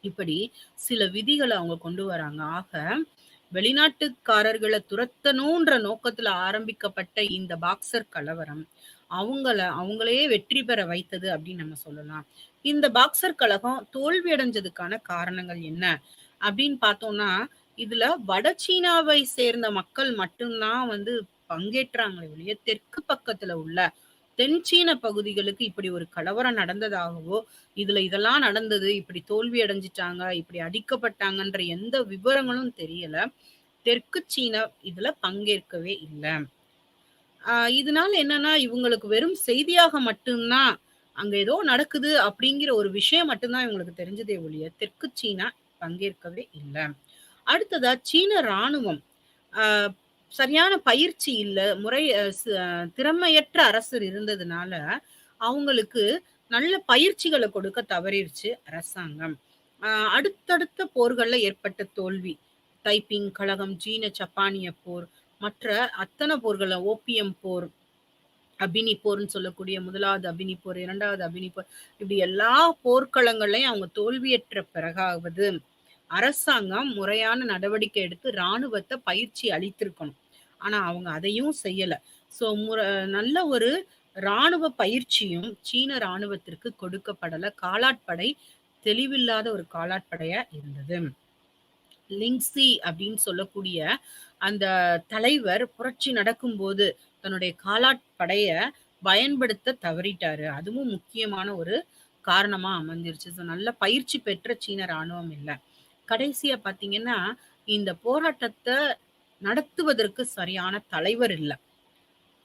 இப்படி சில விதிகள அவங்க கொண்டு வராங்க. ஆக வெளிநாட்டுக்காரர்கள துரத்தணுன்ற நோக்கத்துல ஆரம்பிக்கப்பட்ட இந்த பாக்சர் கலவரம், அவங்களையே வெற்றி பெற வைத்தது அப்படின்னு நம்ம சொல்லலாம். இந்த பாக்சர் கழகம் தோல்வி அடைஞ்சதுக்கான காரணங்கள் என்ன அப்படின்னு பார்த்தோம்னா, இதுல வட சீனாவை சேர்ந்த மக்கள் மட்டும்தான் வந்து பங்கேற்றாங்களே ஒழிய, தெற்கு பக்கத்துல உள்ள தென் சீன பகுதிகளுக்கு இப்படி ஒரு கலவரம் நடந்ததாகவோ, இதுல இதெல்லாம் நடந்தது, இப்படி தோல்வி அடைஞ்சுட்டாங்க, இப்படி அடிக்கப்பட்டாங்கன்ற எந்த விவரங்களும் தெரியல. தெற்கு சீனா இதுல பங்கேற்கவே இல்ல. இதனால என்னன்னா, இவங்களுக்கு வெறும் செய்தியாக மட்டும்தான், அங்க ஏதோ நடக்குது அப்படிங்கிற ஒரு விஷயம் மட்டும்தான் இவங்களுக்கு தெரிஞ்சதே ஒழிய, தெற்கு சீனா பங்கேற்கவே இல்ல. அடுத்ததா சீன ராணுவம். அ சரியான பயிற்சி இல்ல. திறமையற்ற அரசர் இருந்ததுனால, அவங்களுக்கு நல்ல பயிற்சிகள கொடுக்க தவறிருச்சு அரசாங்கம். அ அடுத்தடுத்த போர்கள்ல ஏற்பட்ட தோல்வி. தைப்பிங் கழகம், சீன ஜப்பானிய போர், மற்ற அத்தன போர்கள்ல ஓபியம் போர், அபினி போர்ன்னு சொல்லக்கூடிய 1வது அபினி போர், 2வது அபினி போர், இப்படி எல்லா போர்க்களங்கள்லயும் அவங்க தோல்வியற்ற பிறகாவது, அரசாங்கம் முறையான நடவடிக்கை எடுத்து ராணுவத்த பயிற்சி அளித்திருக்கணும். ஆனா அவங்க அதையும் செய்யல. ஸோ நல்ல ஒரு ராணுவ பயிற்சியும் சீன ராணுவத்திற்கு கொடுக்கப்படல. காலாட்படை தெளிவில்லாத ஒரு காலாட்படையா இருந்தது. லிங்ஸி அப்படின்னு சொல்லக்கூடிய அந்த தலைவர் புரட்சி நடக்கும்போது தன்னுடைய காலாட்படைய பயன்படுத்த தவறிட்டாரு. அதுவும் முக்கியமான ஒரு காரணமா அமைஞ்சிருச்சு. ஸோ நல்ல பயிற்சி பெற்ற சீன ராணுவம் இல்ல. கடைசியா பார்த்தீங்கன்னா, இந்த போராட்டத்த நடத்துவதற்கு சரியான தலைவர் இல்ல.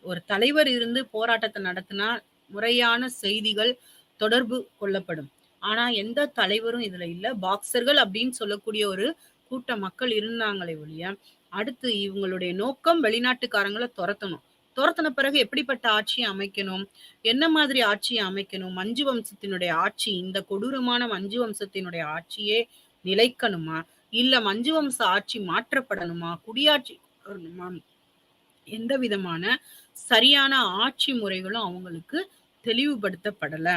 ஒரு தலைவர் இருந்து போராட்டத்த நடத்தினா, முறையான செய்திகள் தொடர்பு கொள்ளப்படும். ஆனா, எந்த தலைவரும் இதுல இல்ல. பாக்சர்கள் அப்படின்னு சொல்லக்கூடிய ஒரு கூட்ட மக்கள் இருந்தாங்களே ஒழிய, அடுத்து இவங்களுடைய நோக்கம் வெளிநாட்டுக்காரங்கள தொரத்தணும். தொரத்துன பிறகு எப்படிப்பட்ட ஆட்சிய அமைக்கணும்? என்ன மாதிரி ஆட்சிய அமைக்கணும்? மஞ்சு வம்சத்தினுடைய ஆட்சி, இந்த கொடூரமான மஞ்சு வம்சத்தினுடைய ஆட்சியே நிலைக்கணுமா? இல்ல மஞ்சு வம்ச ஆட்சி மாற்றப்படணுமா? குடியாட்சி வரணுமா? எந்த விதமான சரியான ஆட்சி முறைகளும் அவங்களுக்கு தெளிவுபடுத்தப்படல.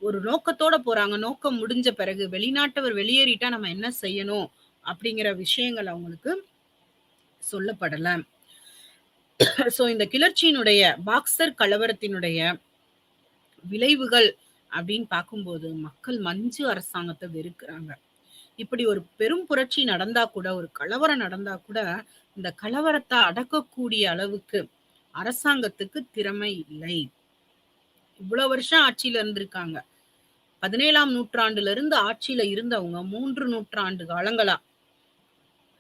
ஒரு நோக்கத்தோட போறாங்க. நோக்கம் முடிஞ்ச பிறகு வெளிநாட்டவர் வெளியேறிட்டா நம்ம என்ன செய்யணும்? அப்படிங்கிற விஷயங்கள் அவங்களுக்கு சொல்லப்படல. சோ இந்த கிளர்ச்சியினுடைய பாக்சர் கலவரத்தினுடைய விளைவுகள் அப்படின்னு பார்க்கும்போது மக்கள் மஞ்சு அரசாங்கத்த வெறுக்கிறாங்க. இப்படி ஒரு பெரும் புரட்சி நடந்தா கூட, ஒரு கலவரம் நடந்தா கூட, இந்த கலவரத்த அடக்கக்கூடிய அளவுக்கு அரசாங்கத்துக்கு திறமை இல்லை. இவ்வளவு வருஷம் ஆட்சியில இருந்திருக்காங்க. 17ஆம் நூற்றாண்டுல இருந்து ஆட்சியில இருந்தவங்க 3 நூற்றாண்டு காலங்களா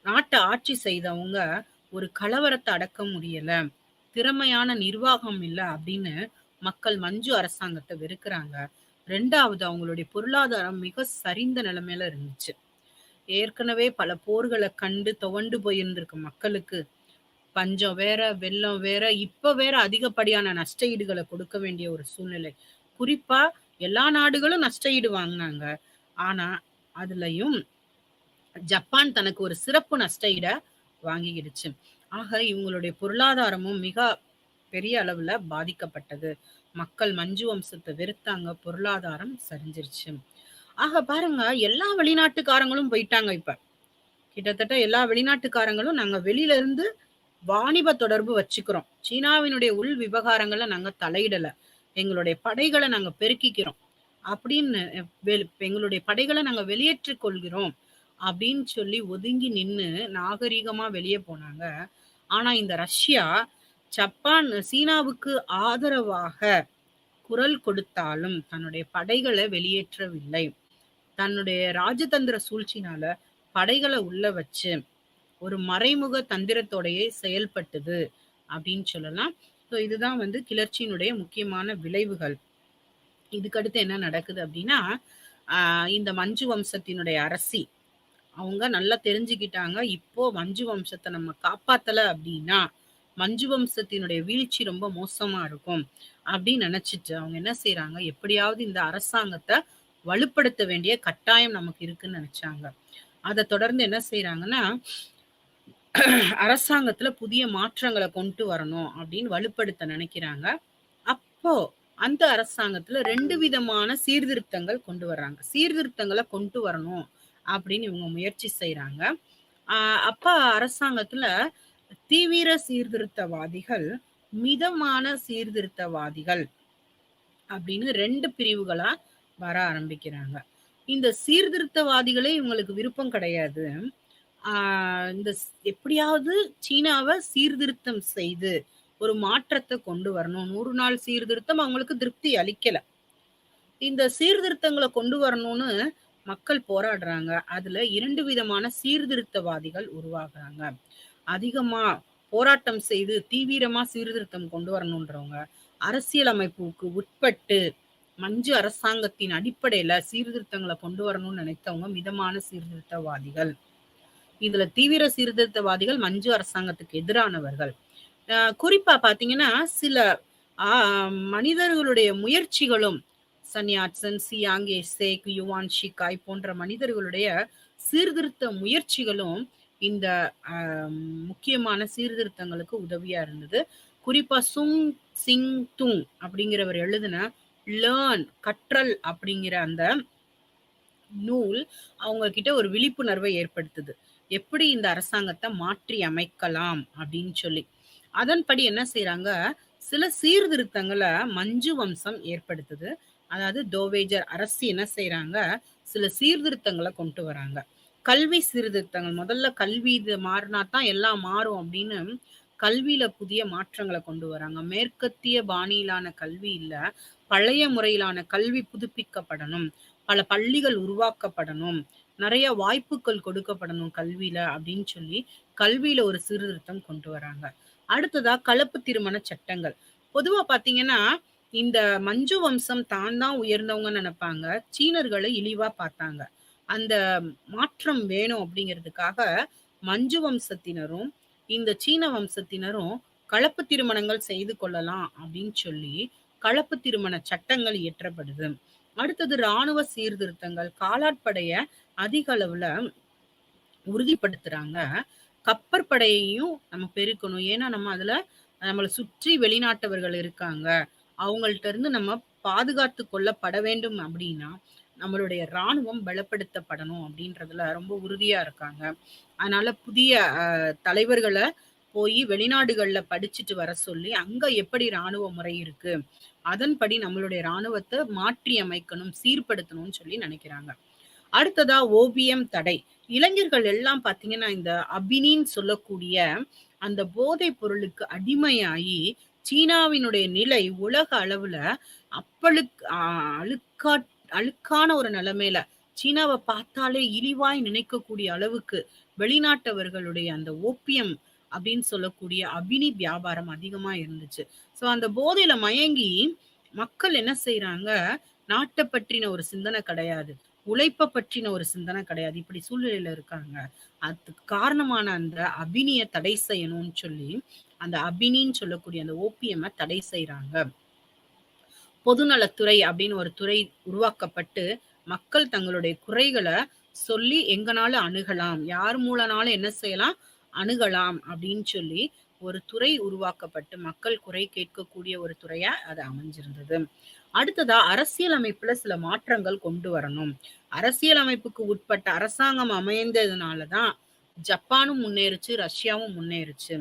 நாட்ட ஆட்சி செய்தவங்க ஒரு கலவரத்த அடக்க முடியல. திறமையான நிர்வாகம் இல்ல அப்படின்னு மக்கள் மஞ்சு அரசாங்கத்த வெறுக்கிறாங்க. 2வது அவங்களுடைய பொருளாதாரம் மிக சரிந்த நிலைமையில இருந்துச்சு. ஏற்கனவே பல போர்கள கண்டு துவண்டு போயிருந்திருக்கு மக்களுக்கு. பஞ்சம் வேற, வெள்ளம் வேற, இப்ப வேற அதிகப்படியான நஷ்ட ஈடுகள கொடுக்க வேண்டிய ஒரு சூழ்நிலை. குறிப்பா எல்லா நாடுகளும் நஷ்ட ஈடு வாங்குனாங்க. ஆனா, அதுலயும் ஜப்பான் தனக்கு ஒரு சிறப்பு நஷ்ட ஈட வாங்கிக்கிடுச்சு. ஆக இவங்களுடைய பொருளாதாரமும் மிக பெரிய அளவுல பாதிக்கப்பட்டது. மக்கள் மஞ்சு வம்சத்த வெறுத்தாங்க. பொருளாதாரம் சரிஞ்சிருச்சு. ஆக பாருங்க, எல்லா வெளிநாட்டுக்காரங்களும் போயிட்டாங்க இப்ப. கிட்டத்தட்ட எல்லா வெளிநாட்டுக்காரங்களும் நாங்க வெளியில இருந்து வாணிப தொடர்பு வச்சுக்கிறோம். சீனாவினுடைய உள் விவகாரங்கள நாங்க தலையிடல. எங்களுடைய படைகள நாங்க பெருக்கிக்கிறோம். அப்படின்னு எங்களுடைய படைகள நாங்க வெளியேற்றிக் கொள்கிறோம். அப்படின்னு சொல்லி ஒதுங்கி நின்னு நாகரீகமா வெளிய போனாங்க. ஆனா இந்த ரஷ்யா, சீனாவுக்கு ஆதரவாக குரல் கொடுத்தாலும் தன்னுடைய படைகள வெளியேற்றவில்லை. தன்னுடைய ராஜதந்திர சூழ்ச்சினால படைகள உள்ள வச்சு ஒரு மறைமுக தந்திரத்தோடயே செயல்பட்டது அப்படின்னு சொல்லலாம். ஸோ இதுதான் வந்து கிளர்ச்சியினுடைய முக்கியமான விளைவுகள். இதுக்கடுத்து என்ன நடக்குது அப்படின்னா, இந்த மஞ்சு வம்சத்தினுடைய அரசி அவங்க நல்லா தெரிஞ்சுக்கிட்டாங்க. இப்போ மஞ்சு வம்சத்த நம்ம காப்பாத்தல அப்படின்னா, மஞ்சு வம்சத்தினுடைய வீழ்ச்சி ரொம்ப மோசமா இருக்கும் அப்படின்னு நினைச்சுட்டு அவங்க என்ன செய்றாங்க, எப்படியாவது இந்த அரசாங்கத்த வலுப்படுத்த வேண்டிய கட்டாயம் நமக்கு இருக்குன்னு நினைச்சாங்க. அத தொடர்ந்து என்ன செய்றாங்கன்னா, அரசாங்கத்துல புதிய மாற்றங்கள கொண்டு வரணும் அப்படின்னு வலுப்படுத்த நினைக்கிறாங்க. அப்போ அந்த அரசாங்கத்துல 2 விதமான சீர்திருத்தங்கள் கொண்டு வர்றாங்க. சீர்திருத்தங்கள கொண்டு வரணும் அப்படின்னு இவங்க முயற்சி செய்றாங்க. அப்ப அரசாங்கத்துல தீவிர சீர்திருத்தவாதிகள், மிதமான சீர்திருத்தவாதிகள் அப்படின்னு 2 பிரிவுகளா வர ஆரம்பிக்கிறாங்க. இந்த சீர்திருத்தவாதிகளே இவங்களுக்கு விருப்பம் கிடையாது. இந்த எப்படியாவது சீனாவ சீர்திருத்தம் செய்து ஒரு மாற்றத்த கொண்டு வரணும். 100 நாள் சீர்திருத்தம் அவங்களுக்கு திருப்தி அளிக்கல. இந்த சீர்திருத்தங்கள கொண்டு வரணும்னு மக்கள் போராடுறாங்க. அதுல 2 விதமான சீர்திருத்தவாதிகள் உருவாகுறாங்க. அதிகமா போராட்டம் செய்து தீவிரமா சீர்திருத்தம் கொண்டு வரணுன்றவங்க, அரசியலமைப்புக்கு உட்பட்டு மஞ்சு அரசாங்கத்தின் அடிப்படையில சீர்திருத்தங்கள கொண்டு வரணும்னு நினைத்தவங்க மிதமான சீர்திருத்தவாதிகள். இதுல தீவிர சீர்திருத்தவாதிகள் மஞ்சு அரசாங்கத்துக்கு எதிரானவர்கள். குறிப்பா பாத்தீங்கன்னா, சில மனிதர்களுடைய முயற்சிகளும் சன்யாட்சன், சியாங் சேக், யுவான் ஷிகாய் போன்ற மனிதர்களுடைய சீர்திருத்த முயற்சிகளும் இந்த முக்கியமான சீர்திருத்தங்களுக்கு உதவியா இருந்தது. குறிப்பா சுங் சிங் துங் அப்படிங்கிறவர் எழுதின லேர்ன் கற்றல் அப்படிங்கிற அந்த நூல் அவங்க கிட்ட ஒரு விழிப்புணர்வை ஏற்படுத்துது. எப்படி இந்த அரசாங்கத்தை மாற்றி அமைக்கலாம் அப்படின்னு சொல்லி. அதன்படி என்ன செய்றாங்க, சில சீர்திருத்தங்களை மஞ்சு வம்சம் ஏற்படுத்துது. அதாவது தோவேஜர் அரசு என்ன செய்றாங்க, சில சீர்திருத்தங்களை கொண்டு வராங்க. கல்வி சீர்திருத்தங்கள், முதல்ல கல்வி இது மாறினா தான் எல்லாம் மாறும் அப்படின்னு கல்வியில புதிய மாற்றங்களை கொண்டு வராங்க. மேற்கத்திய பாணியிலான கல்வி இல்ல, பழைய முறையிலான கல்வி புதுப்பிக்கப்படணும். பல பள்ளிகள் உருவாக்கப்படணும். நிறைய வாய்ப்புகள் கொடுக்கப்படணும் கல்வியில அப்படின்னு சொல்லி கல்வியில ஒரு சீர்திருத்தம் கொண்டு வராங்க. அடுத்ததா கலப்பு திருமண சட்டங்கள். பொதுவா பாத்தீங்கன்னா, இந்த மஞ்சு வம்சம் தான் உயர்ந்தவங்கன்னு நினைப்பாங்க. சீனர்களை இழிவா பார்த்தாங்க. அந்த மாற்றம் வேணும் அப்படிங்கிறதுக்காக மஞ்சு வம்சத்தினரும் இந்த சீன வம்சத்தினரும் கலப்பு திருமணங்கள் செய்து கொள்ளலாம் அப்படின்னு சொல்லி கலப்பு திருமண சட்டங்கள் இயற்றப்படுது. அடுத்தது ராணுவ சீர்திருத்தங்கள். காலாட்படைய அதிக அளவுல உறுதிப்படுத்துறாங்க. கப்பற்படையையும் நம்ம பெருக்கணும். ஏன்னா நம்ம அதுல நம்மளை சுற்றி வெளிநாட்டவர்கள் இருக்காங்க. அவங்கள்ட்ட இருந்து நம்ம பாதுகாத்து கொள்ளப்பட வேண்டும் அப்படின்னா நம்மளுடைய ராணுவம் பலப்படுத்தப்படணும் அப்படின்றதுல ரொம்ப உறுதியா இருக்காங்க. அதனால புதிய தலைவர்களை போய் வெளிநாடுகள்ல படிச்சுட்டு வர சொல்லி அங்க எப்படி ராணுவ முறை இருக்கு, அதன்படி நம்மளுடைய ராணுவத்தை மாற்றி அமைக்கணும், சீர்படுத்தணும்னு சொல்லி நினைக்கிறாங்க. அடுத்ததா ஓபியம் தடை. இளைஞர்கள் எல்லாம் பாத்தீங்கன்னா இந்த அபினின்னு சொல்லக்கூடிய அந்த போதைப் பொருளுக்கு அடிமையாகி சீனாவினுடைய நிலை உலக அளவுல அழுக்கா அழுக்கான ஒரு நிலைமையில சீனாவை பார்த்தாலே இழிவாய் நினைக்கக்கூடிய அளவுக்கு வெளிநாட்டவர்களுடைய அந்த ஓபியம் அப்படின்னு சொல்லக்கூடிய அபினி வியாபாரம் அதிகமா இருந்துச்சு. சோ அந்த போதையில மயங்கி மக்கள் என்ன செய்யறாங்க, நாட்டை பற்றின ஒரு சிந்தனை கிடையாது, உழைப்ப பற்றின ஒரு சிந்தனை கிடையாது. இப்படி சூழ்நிலையில இருக்காங்க. அதுக்கு காரணமான அந்த அபினிய தடை செய்யணும்னு சொல்லி அந்த அபினின்னு சொல்லக்கூடிய அந்த ஓபியம் தடை செய்யறாங்க. பொதுநலத்துறை அப்படின்னு ஒரு துறை உருவாக்கப்பட்டு மக்கள் தங்களுடைய குறைகளை சொல்லி எங்கனாலும் அணுகலாம், யார் மூலனாலும் என்ன செய்யலாம் அணுகலாம் அப்படின்னு சொல்லி ஒரு துறை உருவாக்கப்பட்டு மக்கள் குறை கேட்கக்கூடிய ஒரு துறையா அது அமைஞ்சிருந்தது. அடுத்ததா அரசியலமைப்புல சில மாற்றங்கள் கொண்டு வரணும். அரசியலமைப்புக்கு உட்பட்ட அரசாங்கம் அமைந்ததுனாலதான் ஜப்பானும் முன்னேறுச்சு, ரஷ்யாவும் முன்னேறுச்சு.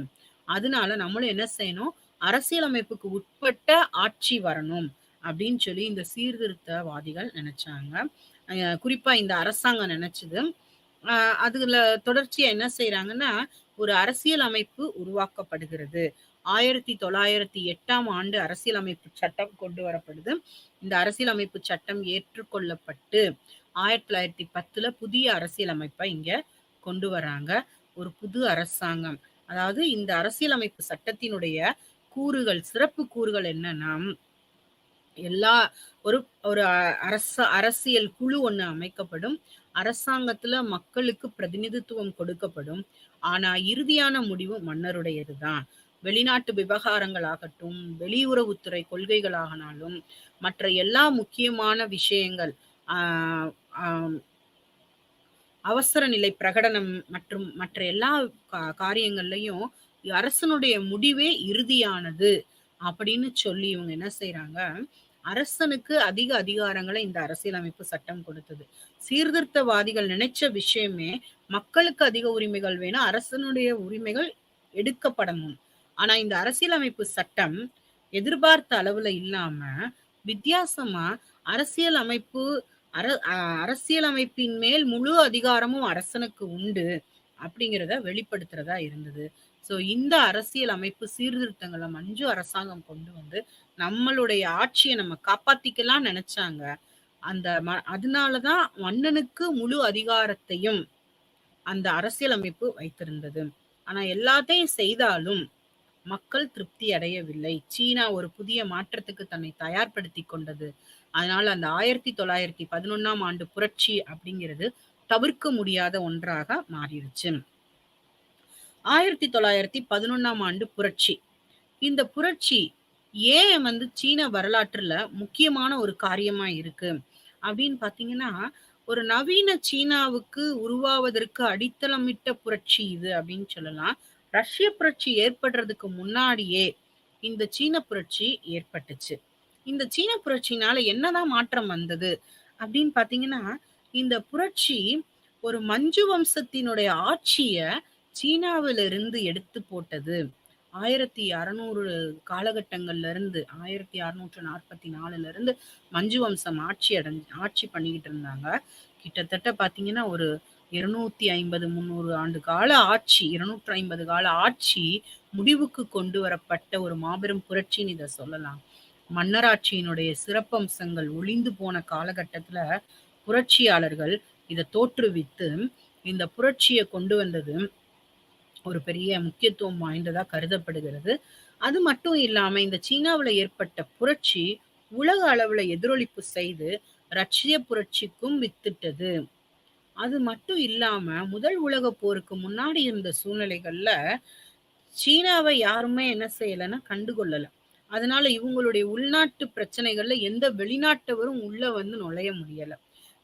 அதனால நம்மளும் என்ன செய்யணும், அரசியலமைப்புக்கு உட்பட்ட ஆட்சி வரணும் அப்படின்னு சொல்லி இந்த சீர்திருத்தவாதிகள் நினைச்சாங்க. குறிப்பா இந்த அரசாங்கம் நினைச்சது அதுல தொடர்ச்சியா என்ன செய்றாங்கன்னா, ஒரு அரசியல் அமைப்பு உருவாக்கப்படுகிறது. 1908ஆம் ஆண்டு அரசியலமைப்பு சட்டம் கொண்டு வரப்படுது. இந்த அரசியலமைப்பு சட்டம் ஏற்றுக்கொள்ளப்பட்டு 1910ல புதிய அரசியலமைப்ப இங்க கொண்டு வராங்க. ஒரு புது அரசாங்கம். அதாவது இந்த அரசியலமைப்பு சட்டத்தினுடைய கூறுகள், சிறப்பு கூறுகள் என்னன்னா, எல்லா ஒரு ஒரு அரசியல் குழு ஒண்ணு அமைக்கப்படும். அரசாங்கத்துல மக்களுக்கு பிரதிநிதித்துவம் கொடுக்கப்படும். ஆனா இறுதியான முடிவு மன்னருடையது தான். வெளிநாட்டு விவகாரங்கள் ஆகட்டும், வெளியுறவுத்துறை கொள்கைகளாகனாலும், மற்ற எல்லா முக்கியமான விஷயங்கள், ஆ ஆ அவசர நிலை பிரகடனம் மற்றும் மற்ற எல்லா காரியங்கள்லயும் அரசனுடைய முடிவே இறுதியானது அப்படின்னு சொல்லி இவங்க என்ன செய்றாங்க, அரசனுக்கு அதிக அதிகாரங்களை இந்த அரசியலமைப்பு சட்டம் கொடுத்தது. சீர்திருத்தவாதிகள் நினைச்ச விஷயமே மக்களுக்கு அதிக உரிமைகள் வேணும், அரசனுடைய உரிமைகள் எடுக்கப்படணும். ஆனா இந்த அரசியலமைப்பு சட்டம் எதிர்பார்த்த அளவுல இல்லாம வித்தியாசமா அரசியல் அமைப்பு அரசியலமைப்பின் மேல் முழு அதிகாரமும் அரசனுக்கு உண்டு அப்படிங்கிறத வெளிப்படுத்துறதா இருந்தது. சோ இந்த அரசியல் அமைப்பு சீர்திருத்தங்களை மஞ்சு அரசாங்கம் கொண்டு வந்து நம்மளுடைய ஆட்சியை நம்ம காப்பாத்திக்கலாம் நினைச்சாங்க. அந்த அதனாலதான் மன்னனுக்கு முழு அதிகாரத்தையும் அந்த அரசியலமைப்பு வைத்திருந்தது. ஆனா எல்லாத்தையும் செய்தாலும் மக்கள் திருப்தி அடையவில்லை. சீனா ஒரு புதிய மாற்றத்துக்கு தன்னை தயார்படுத்தி கொண்டது. அதனால அந்த 1911ஆம் ஆண்டு புரட்சி அப்படிங்கிறது தவிர்க்க முடியாத ஒன்றாக மாறிடுச்சு. 1911ஆம் ஆண்டு புரட்சி. இந்த புரட்சி ஏன் சீன வரலாற்றுல முக்கியமான ஒரு காரியமா இருக்கு அப்படின்னு பாத்தீங்கன்னா, ஒரு நவீன சீனாவுக்கு உருவாவதற்கு அடித்தளமிட்ட புரட்சி இது அப்படின்னு சொல்லலாம். ரஷ்ய புரட்சி ஏற்படுறதுக்கு முன்னாடியே இந்த சீன புரட்சி ஏற்பட்டுச்சு. இந்த சீன புரட்சினால என்னதான் மாற்றம் வந்தது அப்படின்னு பாத்தீங்கன்னா, இந்த புரட்சி ஒரு மஞ்சு வம்சத்தினுடைய ஆட்சிய சீனாவிலிருந்து எடுத்து போட்டது. 1600 காலகட்டங்கள்ல இருந்து 1644ல இருந்து மஞ்சு வம்சம் ஆட்சி பண்ணிக்கிட்டு இருந்தாங்க. கிட்டத்தட்ட பாத்தீங்கன்னா ஒரு 250 300 ஆண்டு கால ஆட்சி, 250 கால ஆட்சி முடிவுக்கு கொண்டு வரப்பட்ட ஒரு மாபெரும் புரட்சின்னு இத சொல்லலாம். மன்னராட்சியினுடைய சிறப்பம்சங்கள் ஒளிந்து போன காலகட்டத்துல புரட்சியாளர்கள் இத தோற்றுவித்து இந்த புரட்சியை கொண்டு வந்தது ஒரு பெரிய முக்கியத்துவம் வாய்ந்ததா கருதப்படுகிறது. அது மட்டும் இல்லாம இந்த சீனாவுல ஏற்பட்ட புரட்சி உலக அளவுல எதிரொலிப்பு செய்து ரஷ்ய புரட்சிக்கும் வித்திட்டது. அது மட்டும் இல்லாம முதல் உலக போருக்கு முன்னாடி இருந்த சூழ்நிலைகள்ல சீனாவை யாருமே என்ன செய்யலைன்னா கண்டுகொள்ளல. அதனால இவங்களுடைய உள்நாட்டு பிரச்சனைகள்ல எந்த வெளிநாட்டவரும் உள்ள நுழைய முடியல.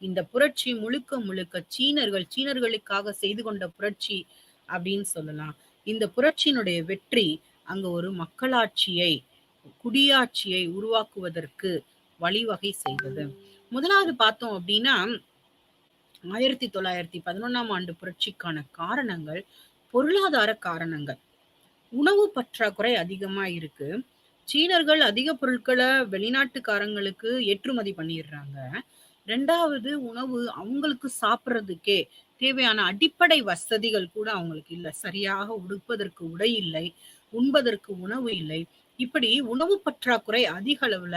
இந்த புரட்சி முழுக்க முழுக்க சீனர்களுக்காக செய்து கொண்ட புரட்சி அப்படின்னு சொல்லலாம். இந்த புரட்சியினுடைய வெற்றி அங்க ஒரு மக்களாட்சியை, குடியாட்சியை உருவாக்குவதற்கு வழிவகை செய்தது. முதலாவது பார்த்தோம் அப்படின்னா 1911ஆம் ஆண்டு புரட்சிக்கான காரணங்கள் பொருளாதார காரணங்கள். உணவு பற்றாக்குறை அதிகமா இருக்கு. சீனர்கள் அதிக பொருட்களை வெளிநாட்டுக்காரங்களுக்கு ஏற்றுமதி பண்ணிடுறாங்க. 2வது உணவு அவங்களுக்கு சாப்பிடுறதுக்கே தேவையான அடிப்படை வசதிகள் கூட அவங்களுக்கு இல்ல. சரியாக உடுப்பதற்கு உடை இல்லை, உண்பதற்கு உணவு இல்லை. இப்படி உணவு பற்றாக்குறை அதிக அளவுல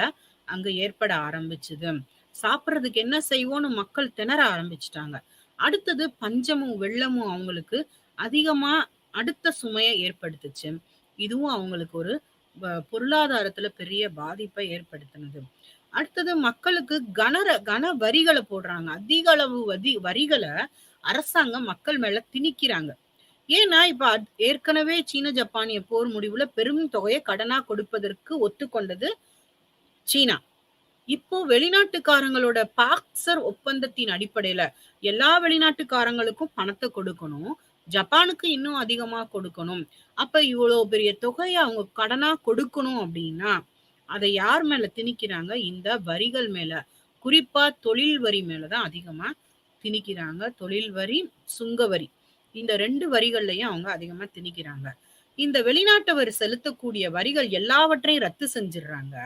அங்க ஏற்பட ஆரம்பிச்சுது. சாப்பிடுறதுக்கு என்ன செய்வோம்னு மக்கள் திணற ஆரம்பிச்சுட்டாங்க. அடுத்தது பஞ்சமும் வெள்ளமும் அவங்களுக்கு அதிகமா அடுத்த சுமையை ஏற்படுத்துச்சு. இதுவும் அவங்களுக்கு ஒரு பொருளாதாரத்துல பெரிய பாதிப்பை ஏற்படுத்தினது. அடுத்தது மக்களுக்கு கன வரிகளை போடுறாங்க. அதிக அளவு வரிகளை அரசாங்கம் மக்கள் மேல திணிக்கிறாங்க. ஏன்னா இப்ப ஏற்கனவே சீன ஜப்பானிய போர் முடிவுல பெரும் தொகையை கடனா கொடுப்பதற்கு ஒத்துக்கொண்டது சீனா. இப்போ வெளிநாட்டுக்காரங்களோட பாக்சர் ஒப்பந்தத்தின் அடிப்படையில எல்லா வெளிநாட்டுக்காரங்களுக்கும் பணத்தை கொடுக்கணும். ஜப்பானுக்கு இன்னும் அதிகமா கொடுக்கணும். அப்ப இவ்வளவு பெரிய தொகையை அவங்க கடனா கொடுக்கணும் அப்படின்னா அதை யார் மேல திணிக்கிறாங்க? இந்த வரிகள் மேல. குறிப்பா தொழில் வரி மேலதான் அதிகமா திணிக்கிறாங்க. தொழில் வரி, சுங்க வரி. இந்த 2 வரிகள்லயும் அவங்க அதிகமா திணிக்கிறாங்க. இந்த வெளிநாட்டவர் செலுத்தக்கூடிய வரிகள் எல்லாவற்றையும் ரத்து செஞ்சிடுறாங்க.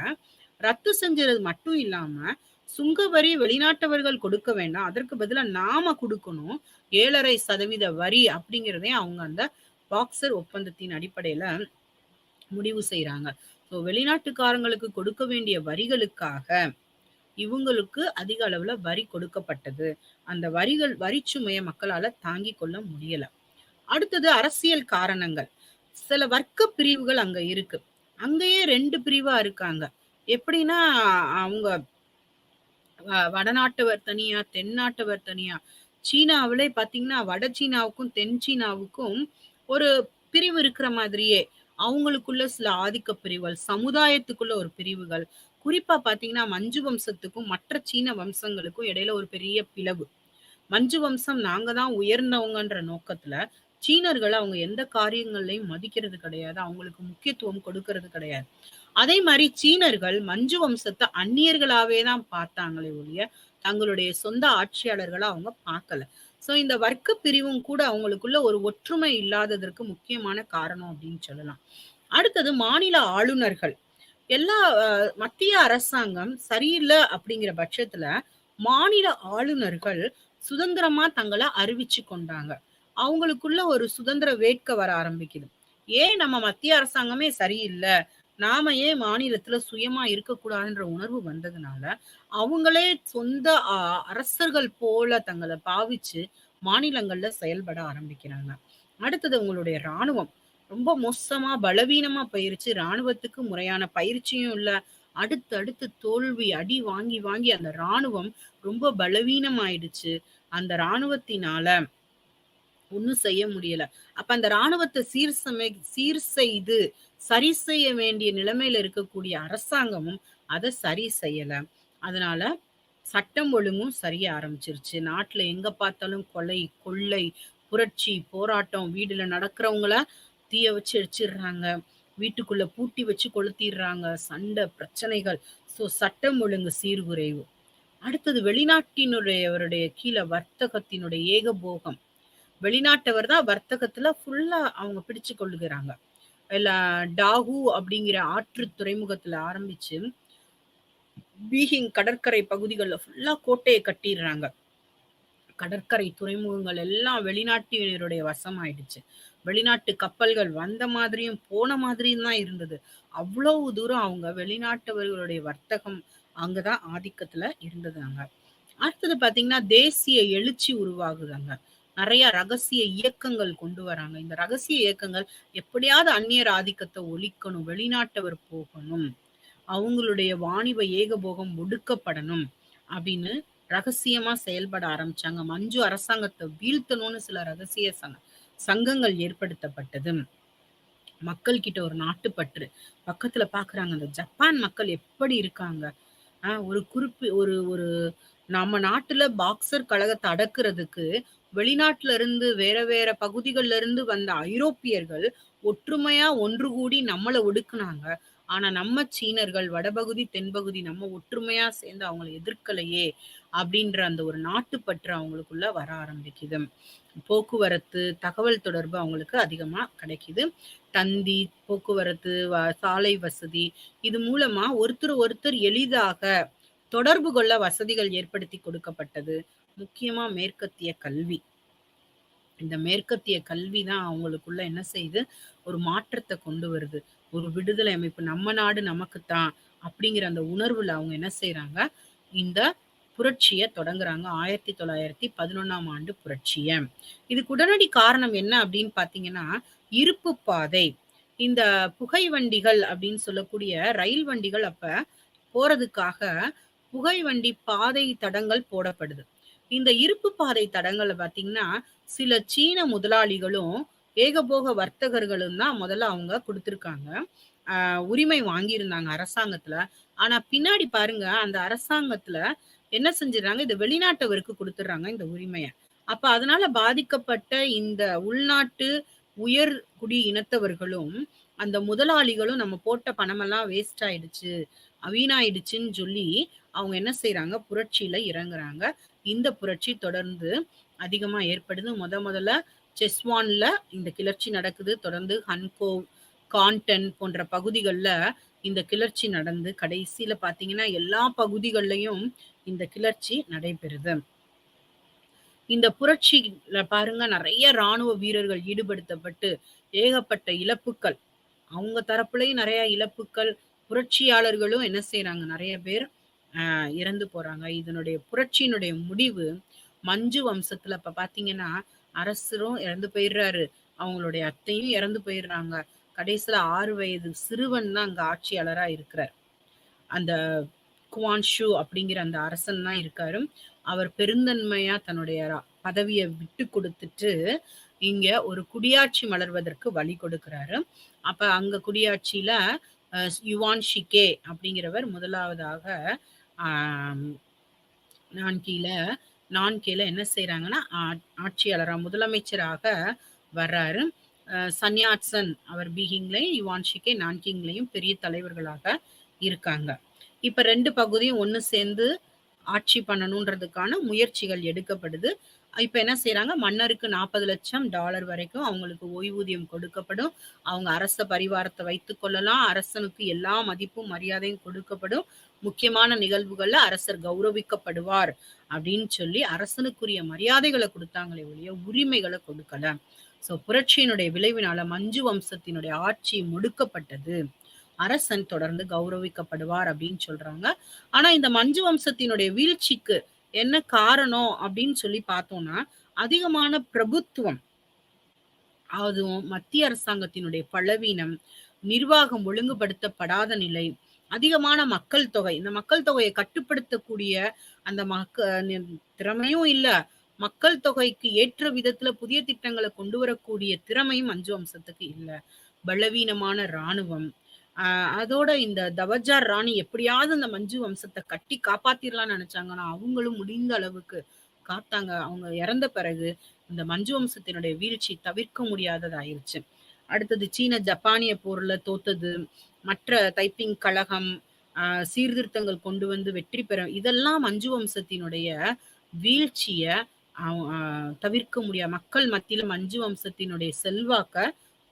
ரத்து செஞ்சது மட்டும் இல்லாம சுங்க வரி வெளிநாட்டவர்கள் கொடுக்க வேண்டாம். அதற்கு பதிலா நாம குடுக்கணும். 7.5% வரி அப்படிங்கிறதையும் அவங்க அந்த பாக்சர் ஒப்பந்தத்தின் அடிப்படையில முடிவு செய்றாங்க. ஸோ வெளிநாட்டுக்காரங்களுக்கு கொடுக்க வேண்டிய வரிகளுக்காக இவங்களுக்கு அதிக அளவுல வரி கொடுக்கப்பட்டது. அந்த வரிச்சுமைய மக்களால தாங்கிக் கொள்ள முடியல. அடுத்தது அரசியல் காரணங்கள். சில வர்க்க பிரிவுகள் அங்க இருக்கு. அங்கேயே 2 பிரிவா இருக்காங்க. எப்படின்னா, அவங்க வடநாட்டவர் தனியா, தென்னாட்டவர் தனியா. சீனாவிலே பார்த்தீங்கன்னா, வட சீனாவுக்கும், தென் சீனாவுக்கும் ஒரு பிரிவு இருக்கிற மாதிரியே, அவங்களுக்குள்ள சில ஆதிக்க பிரிவுகள், சமுதாயத்துக்குள்ள ஒரு பிரிவுகள். குறிப்பா பார்த்தீங்கன்னா, மஞ்சு வம்சத்துக்கும், மற்ற சீன வம்சங்களுக்கும் இடையில ஒரு பெரிய பிளவு. மஞ்சு வம்சம் நாங்க தான் உயர்ந்தவங்கன்ற நோக்கத்துல, சீனர்கள அவங்க எந்த காரியங்கள்லயும் மதிக்கிறது கிடையாது. அவங்களுக்கு முக்கியத்துவம் கொடுக்கறது கிடையாது. அதே மாரி சீனர்கள் மஞ்சு வம்சத்த அந்நியர்களாவே தான் பார்த்தாங்களே ஒழிய, தங்களுடைய சொந்த ஆட்சியாளர்களா அவங்க பார்க்கல. ஸோ இந்த வர்க்க பிரிவும் கூட அவங்களுக்குள்ள ஒரு ஒற்றுமை இல்லாததற்கு முக்கியமான காரணம் அப்படின்னு சொல்லலாம். அடுத்தது மாநில ஆளுநர்கள். எல்லா மத்திய அரசாங்கம் சரியில்ல அப்படிங்கிற பட்சத்துல, மாநில ஆளுநர்கள் சுதந்திரமா தங்கள அறிவிச்சு கொண்டாங்க. அவங்களுக்குள்ள ஒரு சுதந்திர வேட்கை வர ஆரம்பிக்குது. ஏன் நம்ம மத்திய அரசாங்கமே சரியில்ல, நாம ஏன் மாநிலத்துல சுயமா இருக்கக்கூடாதுன்ற உணர்வு வந்ததுனால, அவங்களே சொந்த அரசர்கள் போல தங்கள பாவிச்சு மாநிலங்கள்ல செயல்பட ஆரம்பிக்கிறாங்க. அடுத்தது உங்களுடைய ராணுவம். ரொம்ப மோசமா, பலவீனமா போயிருச்சு. ராணுவத்துக்கு முறையான பயிற்சியும் இல்ல. அடுத்து தோல்வி, அடி வாங்கி வாங்கி அந்த ராணுவம் ரொம்ப பலவீனமாயிடுச்சு. அந்த ராணுவத்தினால ஒண்ணும் செய்ய முடியல. அப்ப அந்த ராணுவத்த சீர் செய்து, சரி செய்ய வேண்டிய நிலைமையில இருக்கக்கூடிய அரசாங்கமும் அத சரி செய்யல. அதனால சட்டம் ஒழுங்கும் சரிய ஆரம்பிச்சிருச்சு. நாட்டுல எங்க பார்த்தாலும் கொலை, கொள்ளை, புரட்சி, போராட்டம், வீடுல நடக்கிறவங்கள தீய வச்சு எரிச்சிடுறாங்க. வீட்டுக்குள்ள பூட்டி வச்சு கொளுத்திடுறாங்க. சண்டை, பிரச்சனைகள். ஸோ சட்டம் ஒழுங்கு சீர்குறைவு. அடுத்தது வெளிநாட்டினுடையவருடைய கீழ வர்த்தகத்தினுடைய ஏகபோகம். வெளிநாட்டவர் தான் வர்த்தகத்துல ஃபுல்லா அவங்க பிடிச்சு கொள்ளுகிறாங்க. இல்ல டாஹூ அப்படிங்கிற ஆற்று துறைமுகத்துல ஆரம்பிச்சு, பீஹிங் கடற்கரை பகுதிகள்ல ஃபுல்லா கோட்டைய கட்டிடுறாங்க. கடற்கரை துறைமுகங்கள் எல்லாம் வெளிநாட்டினருடைய வசமாயிடுச்சு. வெளிநாட்டு கப்பல்கள் வந்த மாதிரியும், போன மாதிரியும் தான் இருந்தது. அவ்வளவு தூரம் அவங்க வெளிநாட்டவர்களுடைய வர்த்தகம் அங்கதான் ஆதிக்கத்துல இருந்தது அங்க. அடுத்தது பார்த்தீங்கன்னா, தேசிய எழுச்சி உருவாகுது அங்க. நெறைய ரகசிய இயக்கங்கள் கொண்டு வராங்க. இந்த ரகசிய இயக்கங்கள் எப்படியாவது அந்நியர் ஆதிக்கத்த ஒழிக்கணும், வெளிநாட்டவர் போகணும், அவங்களுடைய வாணிப ஏகபோகம் ஒடுக்கப்படணும் அப்படின்னு ரகசியமா செயல்பட ஆரம்பிச்சாங்க. மஞ்சு அரசாங்கத்த வீழ்த்தணும்னு சில ரகசிய சங்கங்கள் ஏற்படுத்தப்பட்டது. மக்கள் கிட்ட ஒரு நாட்டுப்பற்று. பக்கத்துல பார்க்குறாங்க, அந்த ஜப்பான் மக்கள் எப்படி இருக்காங்க? ஒரு ஒரு ஒரு நம்ம நாட்டுல பாக்சர் கழகத்த அடக்குறதுக்கு, வெளிநாட்டுல இருந்து வேற வேற பகுதிகள்ல இருந்து வந்த ஐரோப்பியர்கள் ஒற்றுமையா ஒன்று கூடி நம்மள ஒடுக்குனாங்க. ஆனா நம்ம சீனர்கள் வடபகுதி, தென்பகுதி நம்ம ஒற்றுமையா சேர்ந்து அவங்கள எதிர்க்கலையே! அப்படின்ற அந்த ஒரு நாட்டுப்பற்று அவங்களுக்குள்ள வர ஆரம்பிக்குது. போக்குவரத்து, தகவல் தொடர்பு அவங்களுக்கு அதிகமா கிடைக்குது. தந்தி, போக்குவரத்து, சாலை வசதி இது மூலமா ஒருத்தர் எளிதாக தொடர்பு கொள்ள வசதிகள் ஏற்படுத்தி கொடுக்கப்பட்டது. முக்கியமா மேற்கத்திய கல்வி. இந்த மேற்கத்திய கல்வி தான் அவங்களுக்குள்ள என்ன செய்யுது? ஒரு மாற்றத்த கொண்டு வருது. ஒரு விடுதலை அமைப்பு. நம்ம நாடு நமக்குத்தான் அப்படிங்கிற அந்த உணர்வுல அவங்க என்ன செய்றாங்க? இந்த புரட்சிய தொடங்குறாங்க. 1911ஆம் ஆண்டு புரட்சிய. இதுக்கு உடனடி காரணம் என்ன அப்படின்னு பார்த்தீங்கன்னா, இருப்பு பாதை. இந்த புகை வண்டிகள் அப்படின்னு சொல்லக்கூடிய ரயில் வண்டிகள் அப்ப போறதுக்காக புகை வண்டி பாதை தடங்கள் போடப்படுது. இந்த இருப்பு பாதை தடங்கள்ல பார்த்தீங்கன்னா, சில சீன முதலாளிகளும், ஏகபோக வர்த்தகர்களும் தான் முதல்ல அவங்க குடுத்துருக்காங்க. உரிமை வாங்கியிருந்தாங்க அரசாங்கத்துல. ஆனா பின்னாடி பாருங்க, அந்த அரசாங்கத்துல என்ன செஞ்சுடுறாங்க, இத வெளிநாட்டவருக்கு குடுத்துடுறாங்க இந்த உரிமைய. அப்ப அதனால பாதிக்கப்பட்ட இந்த உள்நாட்டு உயர் குடி இனத்தவர்களும், அந்த முதலாளிகளும் நம்ம போட்ட பணமெல்லாம் வேஸ்ட் ஆயிடுச்சு, வீணாயிடுச்சுன்னு சொல்லி, அவங்க என்ன செய்றாங்க, புரட்சியில இறங்குறாங்க. இந்த புரட்சி தொடர்ந்து அதிகமா ஏற்படுது. முதல்ல செஸ்வான்ல இந்த கிளர்ச்சி நடக்குது. தொடர்ந்து ஹன்கோவ், கான்டன் போன்ற பகுதிகள்ல இந்த கிளர்ச்சி நடந்து கடைசியில பார்த்தீங்கன்னா, எல்லா பகுதிகள்லயும் இந்த கிளர்ச்சி நடைபெறுது. இந்த புரட்சில பாருங்க நெறைய ராணுவ வீரர்கள் ஈடுபடுத்தப்பட்டு, ஏகப்பட்ட இழப்புக்கள். அவங்க தரப்புலயும் நெறைய இழப்புக்கள். புரட்சியாளர்களும் என்ன செய்றாங்க, நெறைய பேர் இறந்து போறாங்க. இதனுடைய புரட்சியினுடைய முடிவு மஞ்சு வம்சத்துல இப்ப பார்த்தீங்கன்னா, அரசரும் இறந்து போயிர்றாரு. அவங்களுடைய அத்தையும் இறந்து போயிர்றாங்க. கடைசியில 6 வயது சிறுவன் தான் அங்க ஆட்சியாளரா இருக்கிறார். அந்த குவான் ஷூ அப்படிங்கிற அந்த அரசன் தான் இருக்காரு. அவர் பெருந்தன்மையா தன்னுடைய பதவிய விட்டு குடுத்துட்டு, இங்க ஒரு குடியாட்சி மலர்வதற்கு வழி கொடுக்கிறாரு. அப்ப அங்க குடியாட்சியில யுவான் ஷிகே அப்படிங்கிறவர் முதலாவதாக ஆம் நான்கில நான்கேல என்ன செய்றாங்கன்னா, ஆட்சியாளரா முதலமைச்சராக வர்றாரு. சன் யாட்சன் அவர் பீஹிங்லயும், யுவான் ஷிகே நான்கிங்லயும் பெரிய தலைவர்களாக இருக்காங்க. இப்ப 2 பகுதியும் ஒண்ணு சேர்ந்து ஆட்சி பண்ணணுன்றதுக்கான முயற்சிகள் எடுக்கப்படுது. இப்ப என்ன செய்றாங்க, மன்னருக்கு $40,00,000 வரைக்கும் அவங்களுக்கு ஓய்வூதியம் கொடுக்கப்படும். அவங்க அரச பரிவாரத்த வைத்துக் கொள்ளலாம். அரசனுக்கு எல்லா மதிப்பும், மரியாதையும் கொடுக்கப்படும். முக்கியமான நிகழ்வுகள்ல அரசர் கௌரவிக்கப்படுவார் அப்படின்னு சொல்லி அரசனுக்குரிய மரியாதைகள குடுத்தாங்களே ஒழிய, உரிமைகள கொடுக்கல. புரட்சியினுடைய விளைவினால மஞ்சு வம்சத்தினுடைய ஆட்சி முடுக்கப்பட்டது. அரசன் தொடர்ந்து கௌரவிக்கப்படுவார் அப்படின்னு சொல்றாங்க. ஆனா இந்த மஞ்சு வம்சத்தினுடைய வீழ்ச்சிக்கு என்ன காரணம் அப்படின்னு சொல்லி பார்த்தோம்னா, அதிகமான பிரபுத்துவம். அதுவும் மத்திய அரசாங்கத்தினுடைய பலவீனம், நிர்வாகம் ஒழுங்குபடுத்தப்படாத நிலை, அதிகமான மக்கள் தொகை. இந்த மக்கள் தொகையை கட்டுப்படுத்தக்கூடிய அந்த திறமையும் இல்ல. மக்கள் தொகைக்கு ஏற்ற விதத்துல புதிய திட்டங்கள கொண்டு வரக்கூடிய திறமையும் மஞ்சு வம்சத்துக்கு இல்ல. பலவீனமான ராணுவம். அதோட இந்த தவஜார் ராணி எப்படியாவது அந்த மஞ்சு வம்சத்த கட்டி காப்பாத்திரலாம்னு நெனச்சாங்க. ஆனா அவங்களும் முடிந்த அளவுக்கு காத்தாங்க. அவங்க இறந்த பிறகு இந்த மஞ்சு வம்சத்தினுடைய வீழ்ச்சி தவிர்க்க முடியாததாயிருச்சு. அடுத்தது சீன ஜப்பானிய போர்ல தோத்தது, மற்ற தைப்பிங் கழகம், சீர்திருத்தங்கள் கொண்டு வந்து வெற்றி பெற இதெல்லாம் மஞ்சு வம்சத்தினுடைய வீழ்ச்சிய தவிர்க்க முடியாது. மக்கள் மத்தியில மஞ்சு வம்சத்தினுடைய செல்வாக்க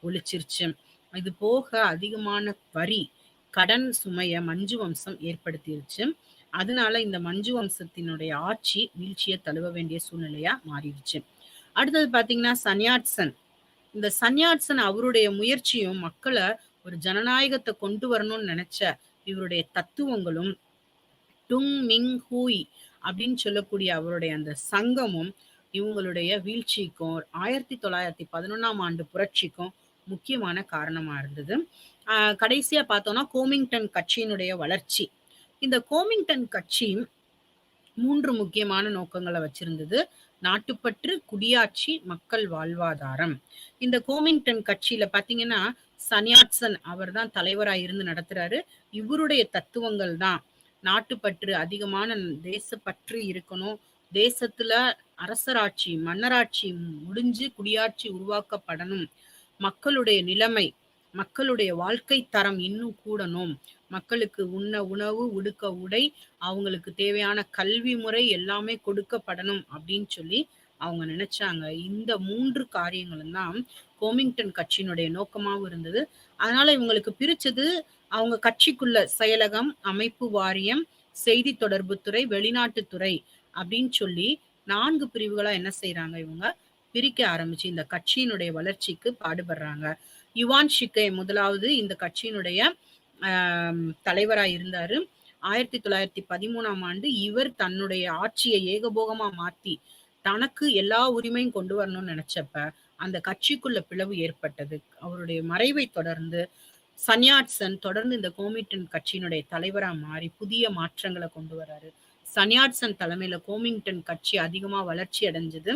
ஒழிச்சிருச்சு. இது போக அதிகமான வரி, கடன் சுமைய மஞ்சு வம்சம் ஏற்படுத்திருச்சு. அதனால இந்த மஞ்சு வம்சத்தினுடைய ஆட்சி வீழ்ச்சிய தழுவ வேண்டிய சூழ்நிலையா மாறிடுச்சு. அடுத்தது பார்த்தீங்கன்னா, சன் யாட்சன். இந்த சன் யாட்சன் அவருடைய முயற்சியும் மக்கள ஒரு ஜனநாயகத்த கொண்டு வரணும்னு நெனச்ச இவருடைய தத்துவங்களும், டுங் மிங் ஹூய் அப்படின்னு சொல்லக்கூடிய அவருடைய அந்த சங்கமும் இவங்களுடைய வீழ்ச்சிக்கும் 1911ஆம் ஆண்டு புரட்சிக்கும் முக்கியமான காரணமா இருந்தது. கடைசியா பார்த்தோம்னா கோமிங்டன் கட்சியினுடைய வளர்ச்சி. இந்த கோமிங்டன் கட்சி 3 முக்கியமான நோக்கங்கள வச்சிருந்தது. நாட்டுப்பற்று, குடியாட்சி, மக்கள் வாழ்வாதாரம். இந்த கோமிங்டன் கட்சியில பார்த்தீங்கன்னா, சன் யாட்சன் அவர் தான் தலைவரா இருந்து நடத்துறாரு. இவருடைய தத்துவங்கள் தான் நாட்டுப்பற்று, அதிகமான தேசப்பற்று இருக்கணும். தேசத்துல அரசராட்சி, மன்னராட்சி முடிஞ்சு குடியாட்சி உருவாக்கப்படணும். மக்களுடைய நிலைமை, மக்களுடைய வாழ்க்கை தரம் இன்னும் கூடணும். மக்களுக்கு உண்ண உணவு, உடுக்க உடை, அவங்களுக்கு தேவையான கல்வி முறை எல்லாமே கொடுக்கப்படணும் அப்படின்னு சொல்லி அவங்க நினைச்சாங்க. இந்த 3 காரியங்களும் தான் கோமிங்டன் கட்சியினுடைய நோக்கமாவும் இருந்தது. அதனால இவங்களுக்கு பிரிச்சது அவங்க கட்சிக்குள்ள செயலகம், அமைப்பு வாரியம், செய்தி தொடர்பு துறை, வெளிநாட்டுத்துறை அப்படின்னு சொல்லி 4 பிரிவுகளா என்ன செய்றாங்க இவங்க பிரிக்க ஆரம்பிச்சு இந்த கட்சியினுடைய வளர்ச்சிக்கு பாடுபடுறாங்க. யுவான் ஷிகே முதலாவது இந்த கட்சியினுடைய தலைவரா இருந்தாரு. 1913ஆம் ஆண்டு இவர் தன்னுடைய ஆட்சியை ஏகபோகமா மாத்தி தனக்கு எல்லா உரிமையும் கொண்டு வரணும்னு நினைச்சப்ப அந்த கட்சிக்குள்ள பிளவு ஏற்பட்டது. அவருடைய மறைவை தொடர்ந்து சன் யாட்சன் தொடர்ந்து இந்த கோமிங்டன் கட்சியினுடைய தலைவரா மாறி புதிய மாற்றங்களை கொண்டு வராரு. சன் யாட்சன் தலைமையில கோமிங்டன் கட்சி அதிகமா வளர்ச்சி அடைஞ்சது.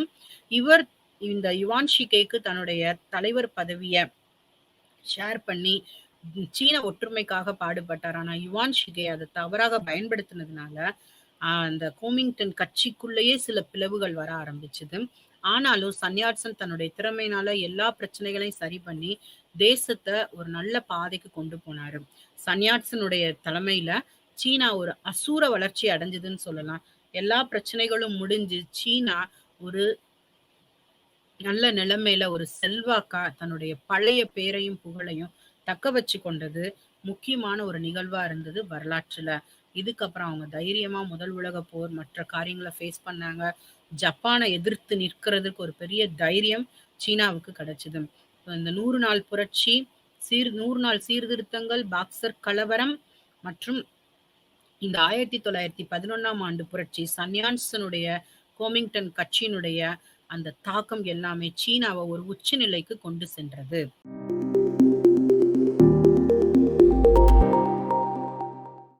இவர் இந்த யுவான் ஷிகேக்கு தன்னுடைய தலைவர் பதவிய ஷேர் பண்ணி சீன ஒற்றுமைக்காக பாடுபட்டார். ஆனா யுவான் ஷிகே அதை தவறாக பயன்படுத்தினதுனால அந்த கோமிங்டன் கட்சிக்குள்ளேயே சில பிளவுகள் வர ஆரம்பிச்சது. ஆனாலும் சன் யாட்சன் தன்னுடைய திறமையினால எல்லா பிரச்சனைகளையும் சரி பண்ணி தேசத்தை ஒரு நல்ல பாதைக்கு கொண்டு போனாரு. சன் யாட்சனுடைய தலைமையில சீனா ஒரு அசூர வளர்ச்சி அடைஞ்சதுன்னு சொல்லலாம். எல்லா பிரச்சனைகளும் முடிஞ்சு சீனா ஒரு நல்ல நிலைமையில ஒரு செல்வாக்கா தன்னுடைய பழைய பேரையும் புகழையும் தக்க வச்சு கொண்டது முக்கியமான ஒரு நிகழ்வா இருந்தது வரலாற்றுல. இதுக்கப்புறம் அவங்க தைரியமா முதல் உலகப் போர் மற்ற காரியங்கள ஃபேஸ் பண்ணாங்க. ஜப்பான எதிர்த்து நிற்கிறதுக்கு ஒரு பெரிய தைரியம் சீனாவுக்கு கிடைச்சது. இந்த 100 நாள் புரட்சி, 100 நாள் சீர்திருத்தங்கள், பாக்சர் கலவரம் மற்றும் இந்த 1911ஆம் ஆண்டு புரட்சி, சன்யான்சனுடைய கோமிங்டன் கட்சியினுடைய அந்த தாக்கம் எல்லாமே சீனாவ ஒரு உச்ச நிலைக்கு கொண்டு சென்றது.